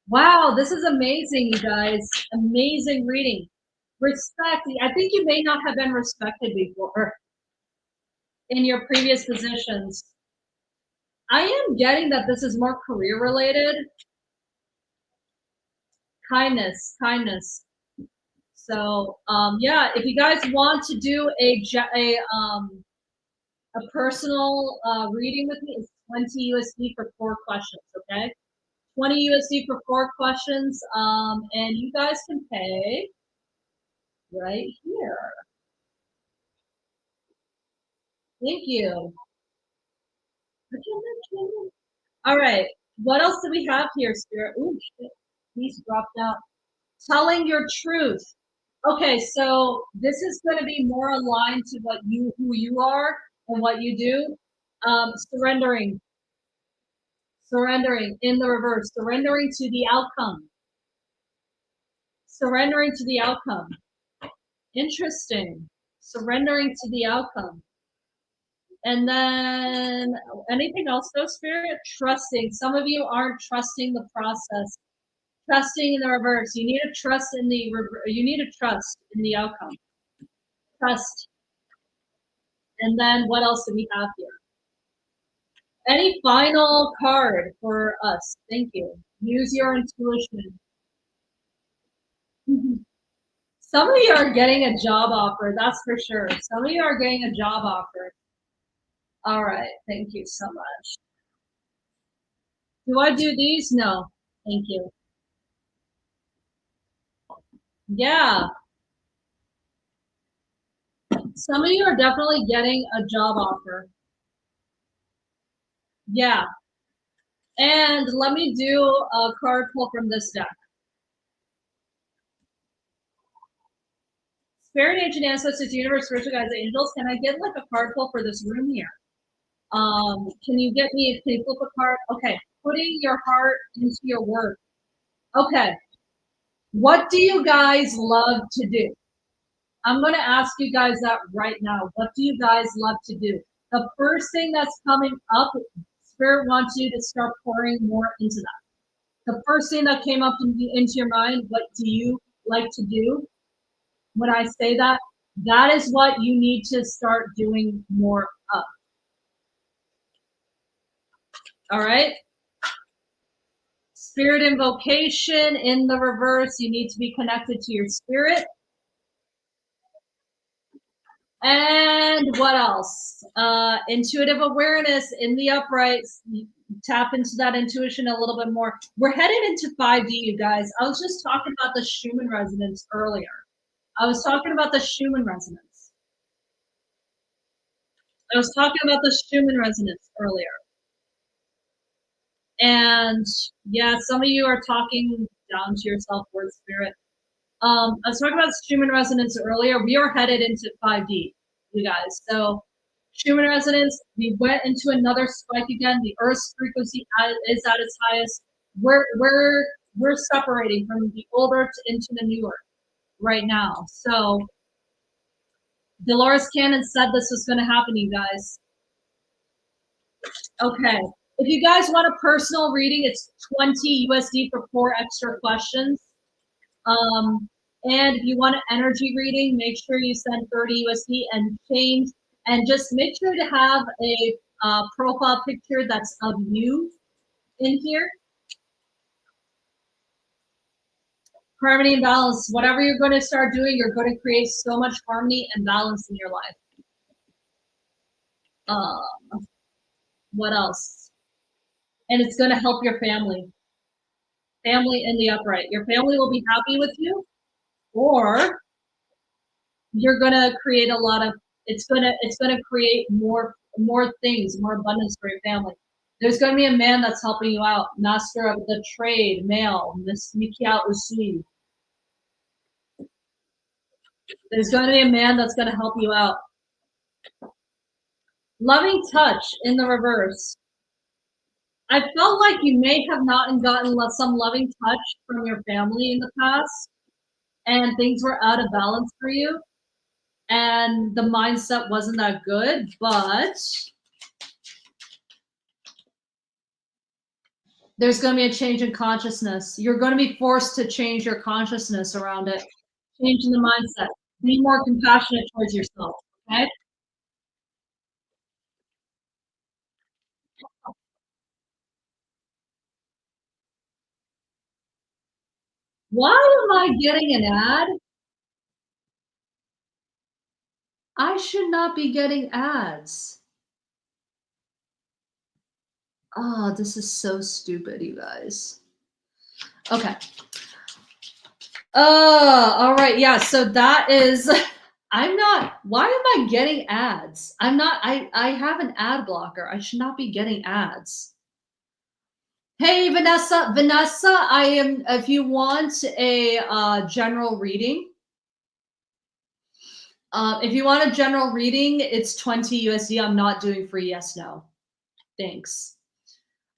Wow, this is amazing, you guys. Amazing reading. Respect. I think you may not have been respected before in your previous positions. I am getting that this is more career related. Kindness, kindness. So yeah, if you guys want to do a personal reading with me, it's 20 USD for 4 questions. Okay, 20 USD for 4 questions, and you guys can pay right here. Thank you. All right. What else do we have here, Spirit? Ooh, shit. These dropped out. Telling your truth. Okay, so this is going to be more aligned to who you are and what you do. Surrendering. Surrendering in the reverse. Surrendering to the outcome. Surrendering to the outcome. Interesting. Surrendering to the outcome. And then anything else though, Spirit? Trusting. Some of you aren't trusting the process. Trusting in the reverse. You need to trust in the outcome. Trust. And then what else do we have here? Any final card for us? Thank you. Use your intuition. Some of you are getting a job offer, that's for sure. Some of you are getting a job offer. All right, thank you so much. Do I do these? No, thank you. Yeah. Some of you are definitely getting a job offer. Yeah. And let me do a card pull from this deck. Spirit, ancient ancestors, universe, spiritual guides, angels. Can I get like a card pull for this room here? Can you flip a card? Okay. Putting your heart into your work. Okay. What do you guys love to do? I'm going to ask you guys that right now. What do you guys love to do? The first thing that's coming up, Spirit wants you to start pouring more into that. The first thing that came up into your mind, what do you like to do? When I say that, that is what you need to start doing more of. All right? Spirit invocation in the reverse, you need to be connected to your spirit. And what else? Intuitive awareness in the uprights. Tap into that intuition a little bit more. We're headed into 5D, you guys. I was just talking about the Schumann resonance earlier. I was talking about the Schumann resonance earlier. And yeah, some of you are talking down to yourself, word spirit. I was talking about Schumann resonance earlier. We are headed into 5D, you guys. So Schumann resonance, we went into another spike again. The Earth's frequency is at its highest. We're separating from the old earth into the new earth right now. So Dolores Cannon said this was going to happen, you guys. Okay. If you guys want a personal reading, it's 20 USD for 4 extra questions. And if you want an energy reading, make sure you send 30 USD and change. And just make sure to have a profile picture that's of you in here. Harmony and balance. Whatever you're going to start doing, you're going to create so much harmony and balance in your life. What else? And it's going to help your family. Family in the upright. Your family will be happy with you, or you're going to create a lot of, it's going to create more things, more abundance for your family. There's going to be a man that's helping you out. Master of the trade, male, Miss Mikia Usui. There's going to be a man that's going to help you out. Loving touch in the reverse. I felt like you may have not gotten some loving touch from your family in the past, and things were out of balance for you, and the mindset wasn't that good, but there's going to be a change in consciousness. You're going to be forced to change your consciousness around it, changing the mindset. Be more compassionate towards yourself, okay? Why am I getting an ad? I should not be getting ads. Oh, this is so stupid, you guys. Okay. All right. Yeah. So that is, why am I getting ads? I have an ad blocker. I should not be getting ads. Hey, Vanessa, if you want a general reading, it's 20 USD. I'm not doing free yes, no. Thanks.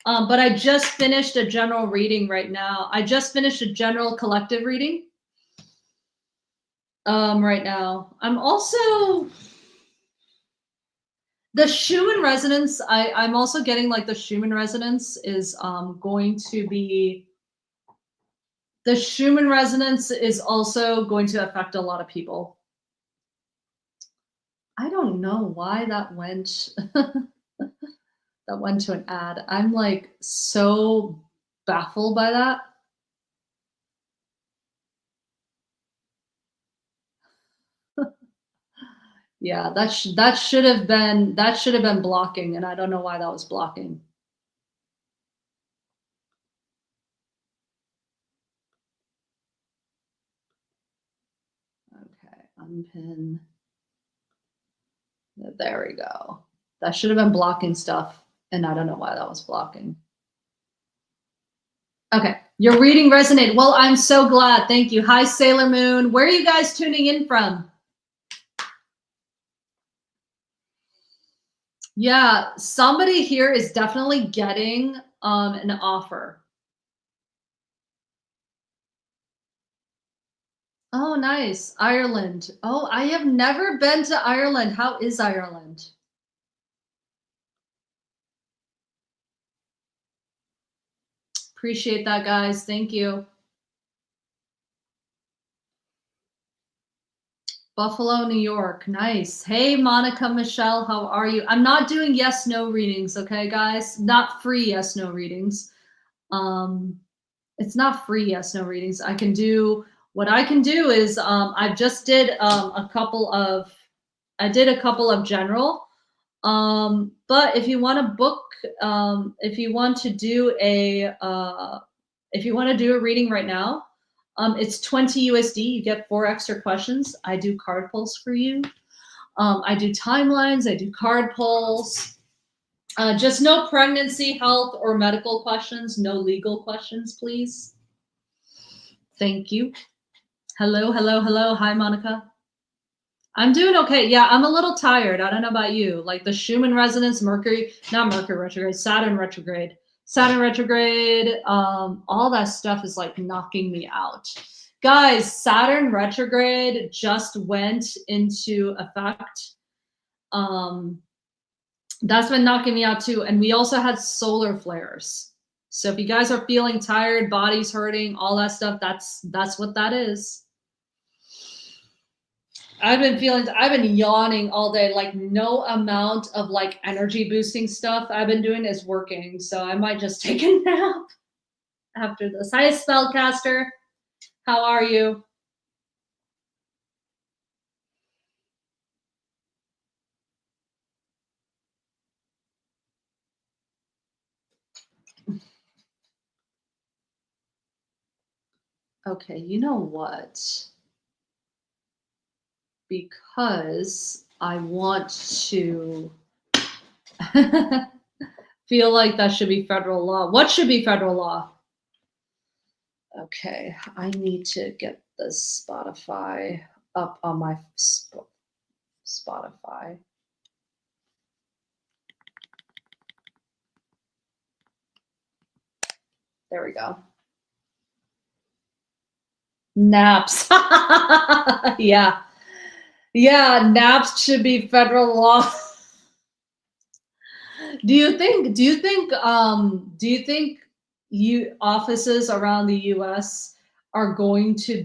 But I just finished a general reading right now. I just finished a general collective reading. Right now. I'm also the Schumann resonance. I'm also getting like the Schumann resonance is going to be. The Schumann resonance is also going to affect a lot of people. I don't know why that went. That went to an ad. I'm like so baffled by that. Yeah, that should have been blocking, and I don't know why that was blocking. Okay, unpin. There we go. That should have been blocking stuff, and I don't know why that was blocking. Okay, your reading resonated. Well, I'm so glad. Thank you. Hi, Sailor Moon. Where are you guys tuning in from? Yeah, somebody here is definitely getting an offer. Oh, nice. Ireland. Oh, I have never been to Ireland. How is Ireland? Appreciate that, guys. Thank you. Buffalo, New York. Nice. Hey, Monica Michelle, how are you? I'm not doing yes, no readings, okay, guys? Not free yes, no readings. It's not free yes, no readings. What I can do is I just did a couple of general. But if you want to book, if you want to do a reading right now, it's 20 USD. You get 4 extra questions. I do card pulls for you. I do timelines. I do card pulls. Just no pregnancy, health, or medical questions. No legal questions, please. Thank you. Hello, hello, hello. Hi, Monica. I'm doing okay. Yeah, I'm a little tired. I don't know about you. Like the Schumann resonance, not Mercury retrograde, Saturn retrograde. Saturn retrograde, all that stuff is like knocking me out. Guys, Saturn retrograde just went into effect. That's been knocking me out too. And we also had solar flares. So if you guys are feeling tired, body's hurting, all that stuff, that's what that is. I've been yawning all day. Like no amount of like energy boosting stuff I've been doing is working. So I might just take a nap after this. Hi, Spellcaster. How are you? Okay, you know what? Because I want to feel like that should be federal law. What should be federal law? Okay, I need to get this Spotify up on my Spotify. There we go. Naps. Yeah. Yeah, naps should be federal law. Do you think you offices around the US are going to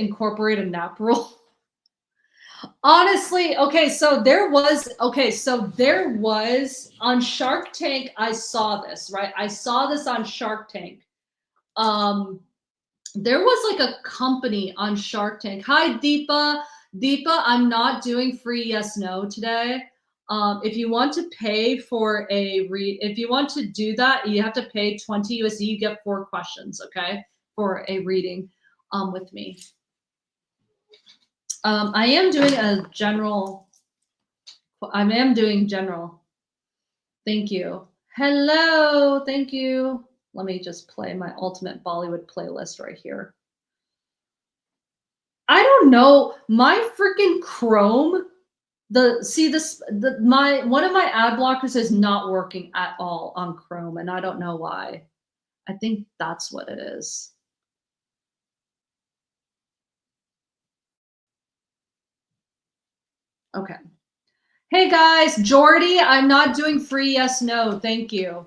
incorporate a nap rule? Honestly, so there was on Shark Tank, I saw this, right? I saw this on Shark Tank. There was like a company on Shark Tank. Hi, Deepa. Deepa, I'm not doing free yes, no today. If you want to pay for if you want to do that, you have to pay 20 USD. You get 4 questions, okay, for a reading with me. I am doing general. Thank you. Hello. Thank you. Let me just play my ultimate Bollywood playlist right here. I don't know. My freaking Chrome, one of my ad blockers is not working at all on Chrome, and I don't know why. I think that's what it is. Okay. Hey guys, Jordy, I'm not doing free yes, no. Thank you.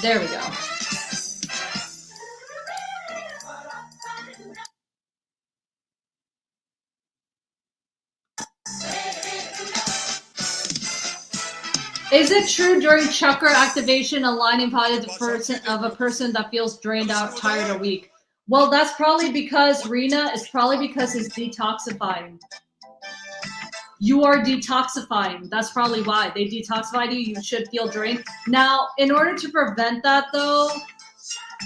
There we go. Is it true during chakra activation, aligning body of a person that feels drained out, tired, or weak? Well, that's probably because, Rena, it's probably because it's detoxifying. You are detoxifying. That's probably why. They detoxified you. You should feel drained. Now, in order to prevent that, though,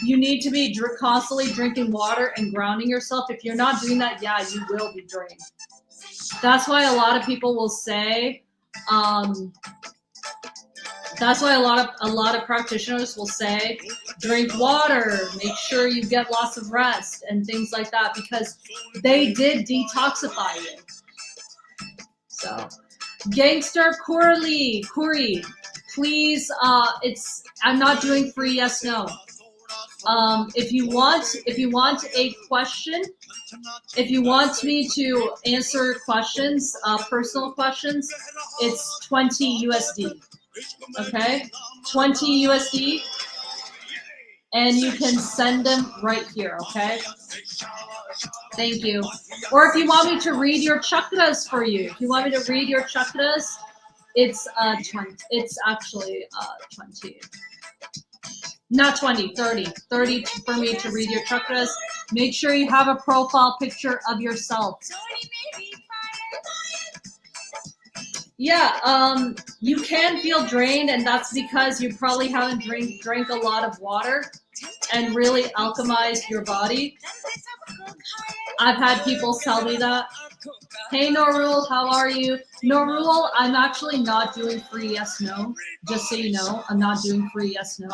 you need to be constantly drinking water and grounding yourself. If you're not doing that, yeah, you will be drained. That's why a lot of people will say, that's why a lot of practitioners will say, drink water, make sure you get lots of rest and things like that, because they did detoxify you. So, Gangster Corey, please, I'm not doing free yes, no. If you want a question, if you want me to answer questions, personal questions, it's 20 USD. Okay, 20 USD, and you can send them right here. Okay, thank you. Or if you want me to read your chakras for you, it's 20. It's actually 20. Not 20, 30. 30 for me to read your chakras. Make sure you have a profile picture of yourself. Yeah, you can feel drained, and that's because you probably haven't drank a lot of water and really alchemized your body. I've had people tell me that. Hey, Norul, how are you? Norul, I'm actually not doing free yes, no. Just so you know, I'm not doing free yes, no.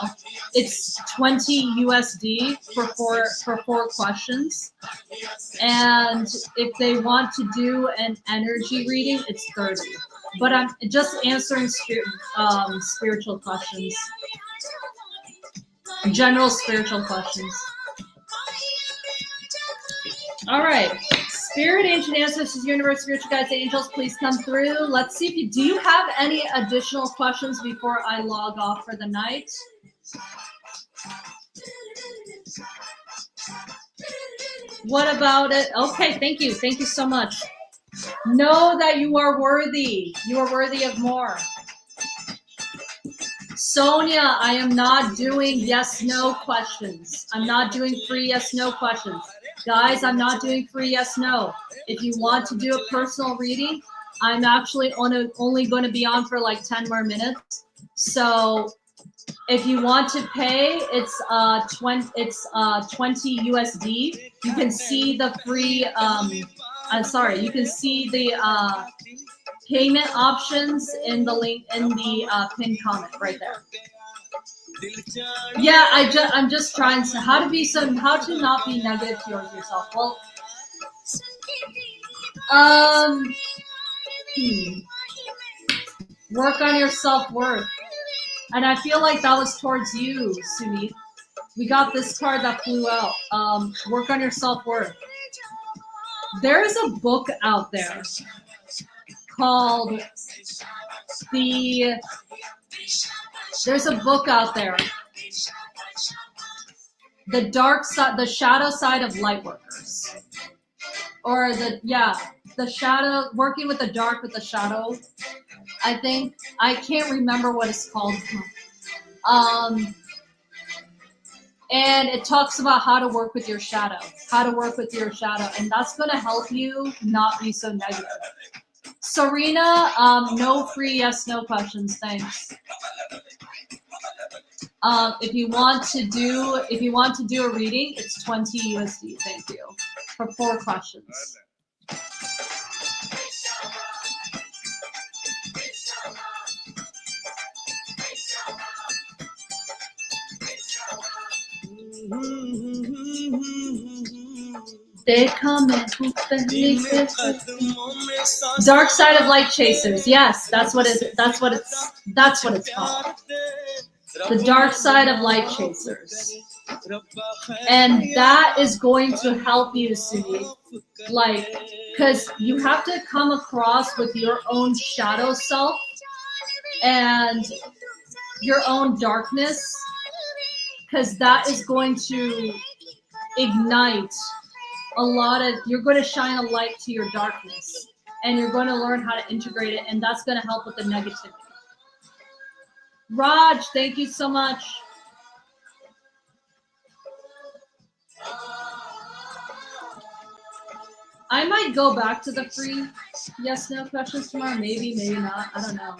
It's 20 USD for four questions. And if they want to do an energy reading, it's 30. But I'm just answering spiritual questions. General spiritual questions. All right. Spirit, ancient ancestors, universe, spiritual guides, angels, please come through. Let's see if do you have any additional questions before I log off for the night? What about it? Okay, thank you. Thank you so much. Know that you are worthy. You are worthy of more. Sonia, I am not doing yes, no questions. I'm not doing free yes, no questions. Guys, I'm not doing free yes, no. If you want to do a personal reading, I'm actually only going to be on for like 10 more minutes. So if you want to pay, it's 20 USD. You can see the free, you can see the payment options in the link in the pinned comment right there. Yeah, I'm just trying to how to not be negative towards yourself. Well, work on your self-worth. And I feel like that was towards you, Sumi. We got this card that flew out. Work on your self-worth. There is a book out there called there's a book out there, The Dark Side, The Shadow Side of Lightworkers. Or the shadow, working with the dark with the shadow. I think, I can't remember what it's called. And it talks about how to work with your shadow, and that's going to help you not be so negative. Serena, no free yes, no questions, thanks. If you want to do a reading, it's 20 USD, thank you, for 4 questions. They come in Dark Side of Light Chasers. Yes, that's what it's called. The Dark Side of Light Chasers. And that is going to help you, Sumi. Like, because you have to come across with your own shadow self and your own darkness, because that is going to ignite you're going to shine a light to your darkness, and you're going to learn how to integrate it, and that's going to help with the negativity. Raj, thank you so much. I might go back to the free yes, no questions tomorrow. Maybe, maybe not. I don't know.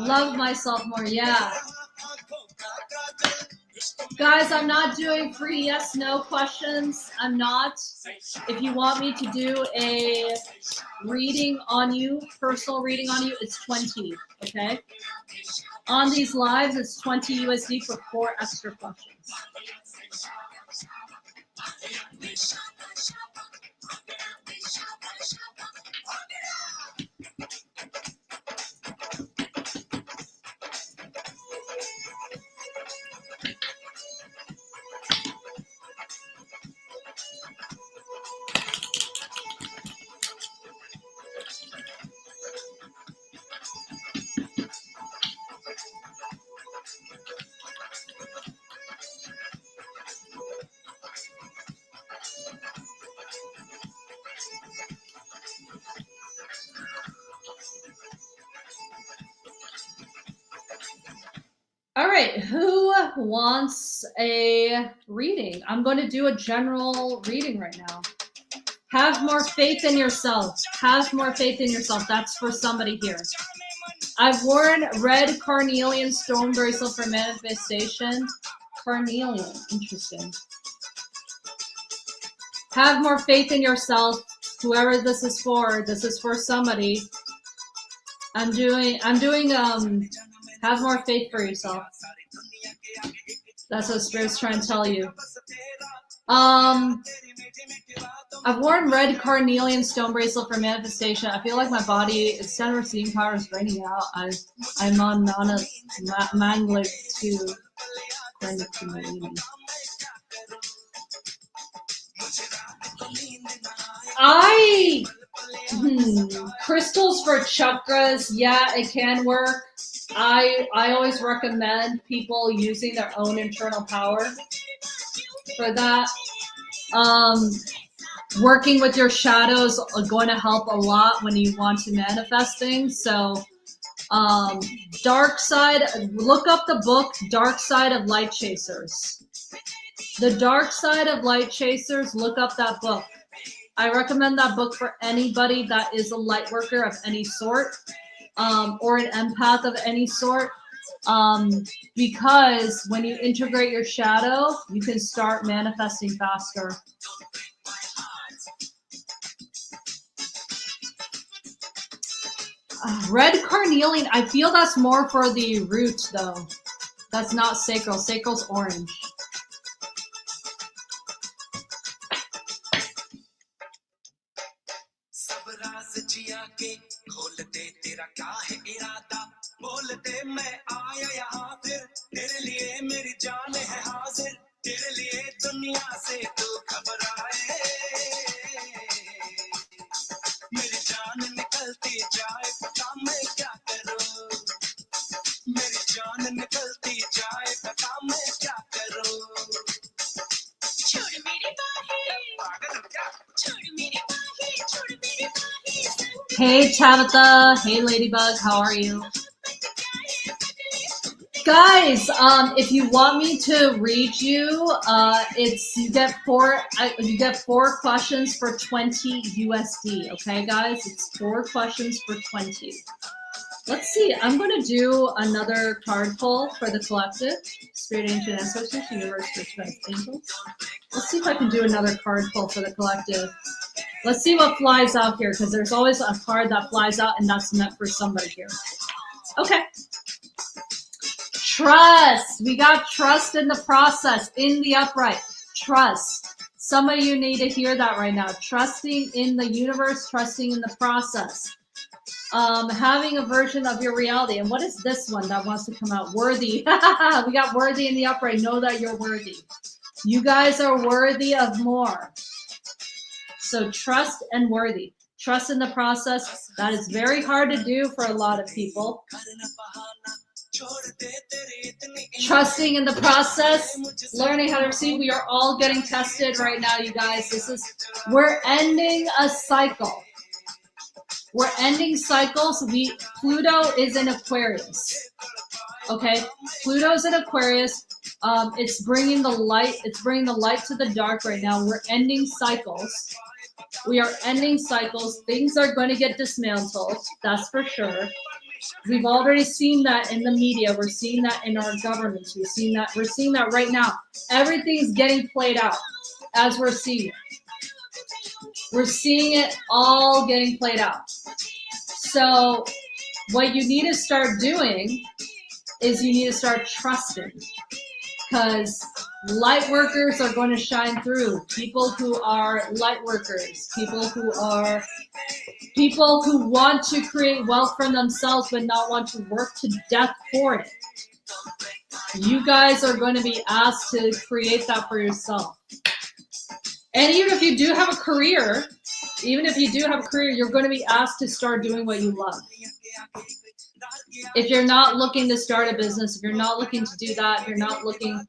Love myself more, yeah. Guys, I'm not doing free yes, no questions. I'm not. If you want me to do a reading on you, personal reading on you, it's 20, okay? On these lives, it's 20 USD for 4 extra questions. All right, who wants a reading. I'm going to do a general reading right now. Have more faith in yourself. Have more faith in yourself. That's for somebody here. I've worn red carnelian stone bracelet for manifestation. Carnelian, interesting. Have more faith in yourself. Whoever this is for somebody. I'm doing have more faith for yourself. That's what Spirit's trying to tell you. I've worn red carnelian stone bracelet for manifestation. I feel like my body, instead of receiving power, is draining out. I'm on Nana Mangler to crystals for chakras, yeah, it can work. I always recommend people using their own internal power for that. Working with your shadows are going to help a lot when you want to manifest things. So dark side, look up the book Dark Side of Light Chasers. The Dark Side of Light Chasers, look up that book. I recommend that book for anybody that is a light worker of any sort, or an empath of any sort, because when you integrate your shadow, you can start manifesting faster. Red carnelian, I feel that's more for the root though. That's not sacral. Sacral's orange. Hey Tabitha, hey Ladybug, how are you? Guys, if you want me to read you, you get four questions for 20 USD. Okay, guys, it's 4 questions for 20. Let's see. I'm going to do another card pull for the collective. Spirit, Ancient Ancestors, Universe, Respect, Angels. Let's see if I can do another card pull for the collective. Let's see what flies out here, because there's always a card that flies out, and that's meant for somebody here. Okay. Trust. We got trust in the process, in the upright. Trust. Some of you need to hear that right now. Trusting in the universe, trusting in the process. Having a version of your reality. And what is this one that wants to come out? Worthy. We got worthy in the upright. Know that you're worthy. You guys are worthy of more. So trust and worthy. Trust in the process. That is very hard to do for a lot of people. Trusting in the process, learning how to receive. We are all getting tested right now, you guys. We're ending a cycle. We're ending cycles. Pluto is in Aquarius. Okay, Pluto's in Aquarius. It's bringing the light. It's bringing the light to the dark right now. We're ending cycles. We are ending cycles. Things are going to get dismantled. That's for sure. We've already seen that in the media. We're seeing that in our governments. We're seeing that right now. Everything's getting played out as we're seeing it. We're seeing it all getting played out. So what you need to start doing is you need to start trusting, because light workers are going to shine through. People who are light workers, people who want to create wealth for themselves but not want to work to death for it. You guys are going to be asked to create that for yourself. And even if you do have a career, you're going to be asked to start doing what you love. If you're not looking to start a business, if you're not looking to do that, if you're not looking,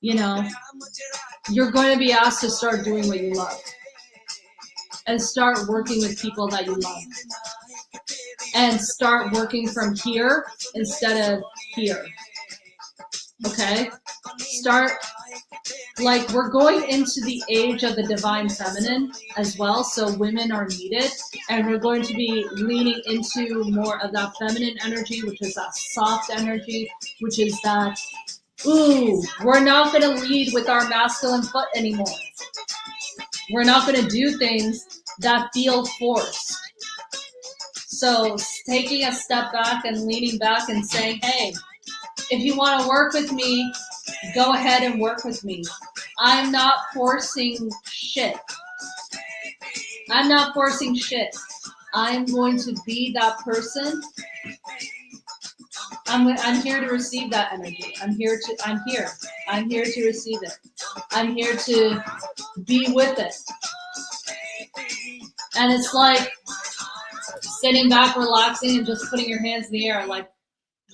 you're going to be asked to start doing what you love. And start working with people that you love. And start working from here instead of here. Okay? start, like, we're going into the age of the divine feminine as well, so women are needed, and we're going to be leaning into more of that feminine energy, which is that soft energy, which is that, ooh, we're not going to lead with our masculine foot anymore. We're not going to do things that feel forced. So taking a step back and leaning back and saying, hey, if you want to work with me, go ahead and work with me. I'm not forcing shit. I'm not forcing shit. I'm going to be that person. I'm here to receive that energy. I'm here to receive it. I'm here to be with it. And it's like sitting back, relaxing, and just putting your hands in the air, like,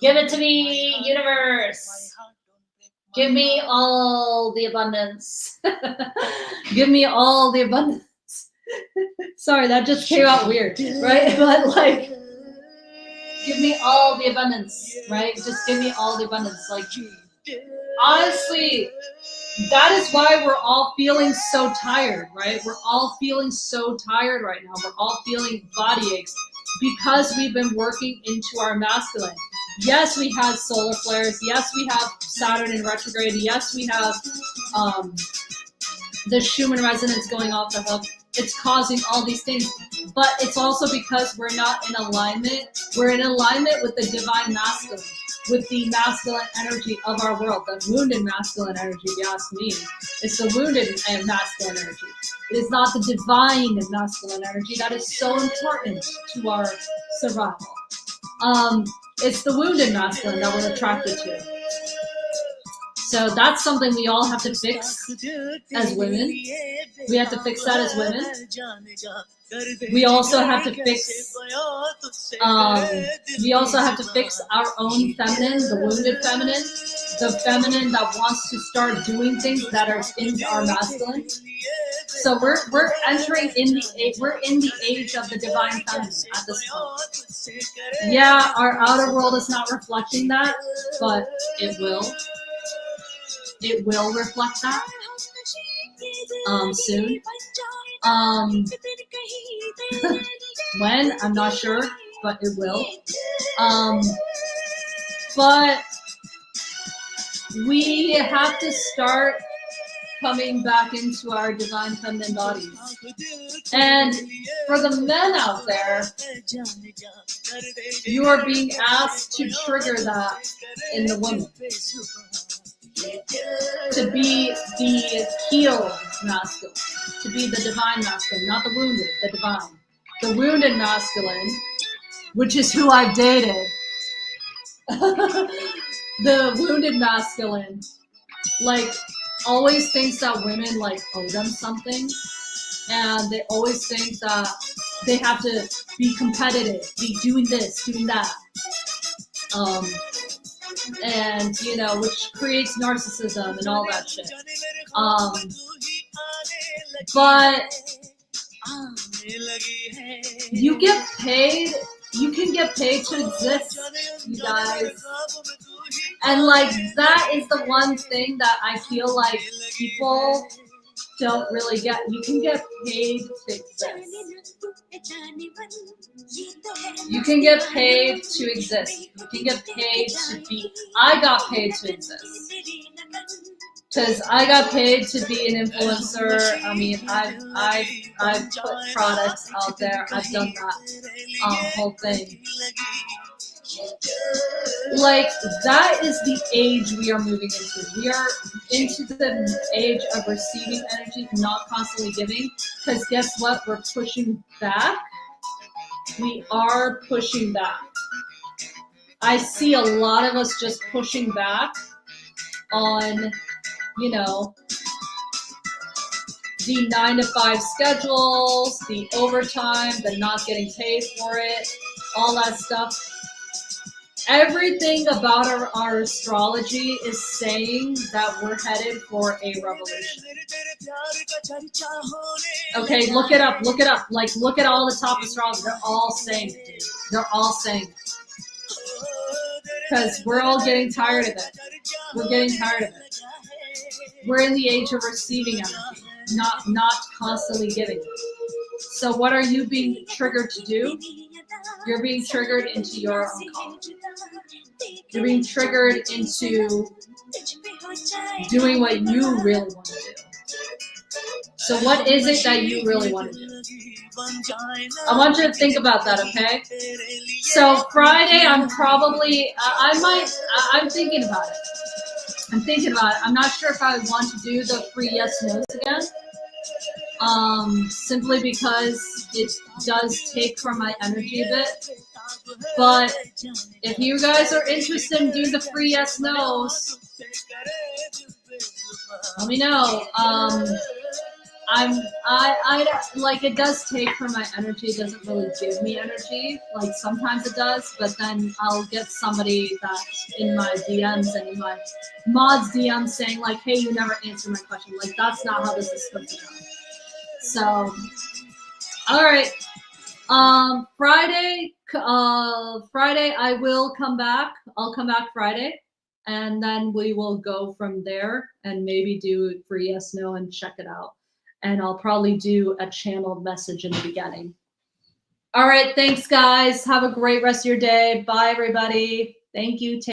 give it to me, universe. Give me all the abundance. Give me all the abundance. Sorry, that just came out weird, right? But like, give me all the abundance, right? Just give me all the abundance. Like, honestly, that is why we're all feeling so tired, right? We're all feeling so tired right now. We're all feeling body aches because we've been working into our masculine. Yes, we had solar flares. Yes, we have Saturn in retrograde. Yes, we have the Schumann resonance going off the hook. It's causing all these things. But it's also because we're not in alignment. We're in alignment with the divine masculine, with the masculine energy of our world, the wounded masculine energy, if you ask me. It's the wounded masculine energy. It is not the divine masculine energy that is so important to our survival. It's the wounded masculine that we're attracted to. So that's something we all have to fix as women. We have to fix that as women. We also have to fix our own feminine, the wounded feminine, the feminine that wants to start doing things that are in our masculine. So we're entering in the age of the divine feminine at this point. Yeah, our outer world is not reflecting that, but it will. It will reflect that soon. When? I'm not sure, but it will. But we have to start coming back into our divine feminine bodies. And for the men out there, you are being asked to trigger that in the woman. To be the healed masculine, to be the divine masculine, not the wounded, the divine. The wounded masculine, which is who I've dated. The wounded masculine, like, always thinks that women, like, owe them something. And they always think that they have to be competitive, be doing this, doing that. And, you know, which creates narcissism and all that shit. But you get paid, you can get paid to exist, you guys. And, like, that is the one thing that I feel like people don't really get. You can get paid to exist. You can get paid to exist. You can get paid to be. I got paid to exist. Because I got paid to be an influencer. I mean, I've put products out there. I've done that whole thing. Like, that is the age we are moving into. We are into the age of receiving energy, not constantly giving. Because guess what? We're pushing back. We are pushing back. I see a lot of us just pushing back on, you know, the 9-to-5 schedules, the overtime, the not getting paid for it, all that stuff. Everything about our astrology is saying that we're headed for a revolution. Okay, look it up. Like, look at all the top astrologers. They're all saying it. They're all saying it. Because we're all getting tired of it. We're getting tired of it. we're in the age of receiving energy, not constantly giving it. So what are you being triggered to do? You're being triggered into your unconscious. You're being triggered into doing what you really want to do. So what is it that you really want to do? I want you to think about that, okay? So Friday, I'm thinking about it. I'm not sure if I want to do the free yes no's again. Simply because it does take from my energy a bit. But if you guys are interested in doing the free yes no's, let me know. I like, it does take from my energy. It doesn't really give me energy. Like sometimes it does, but then I'll get somebody that's in my DMs and in my mods DMs saying like, hey, you never answered my question. Like that's not how this is supposed to go. So, all right. Friday I will come back. I'll come back Friday, and then we will go from there and maybe do it for yes, no, and check it out. And I'll probably do a channeled message in the beginning. All right. Thanks, guys. Have a great rest of your day. Bye, everybody. Thank you.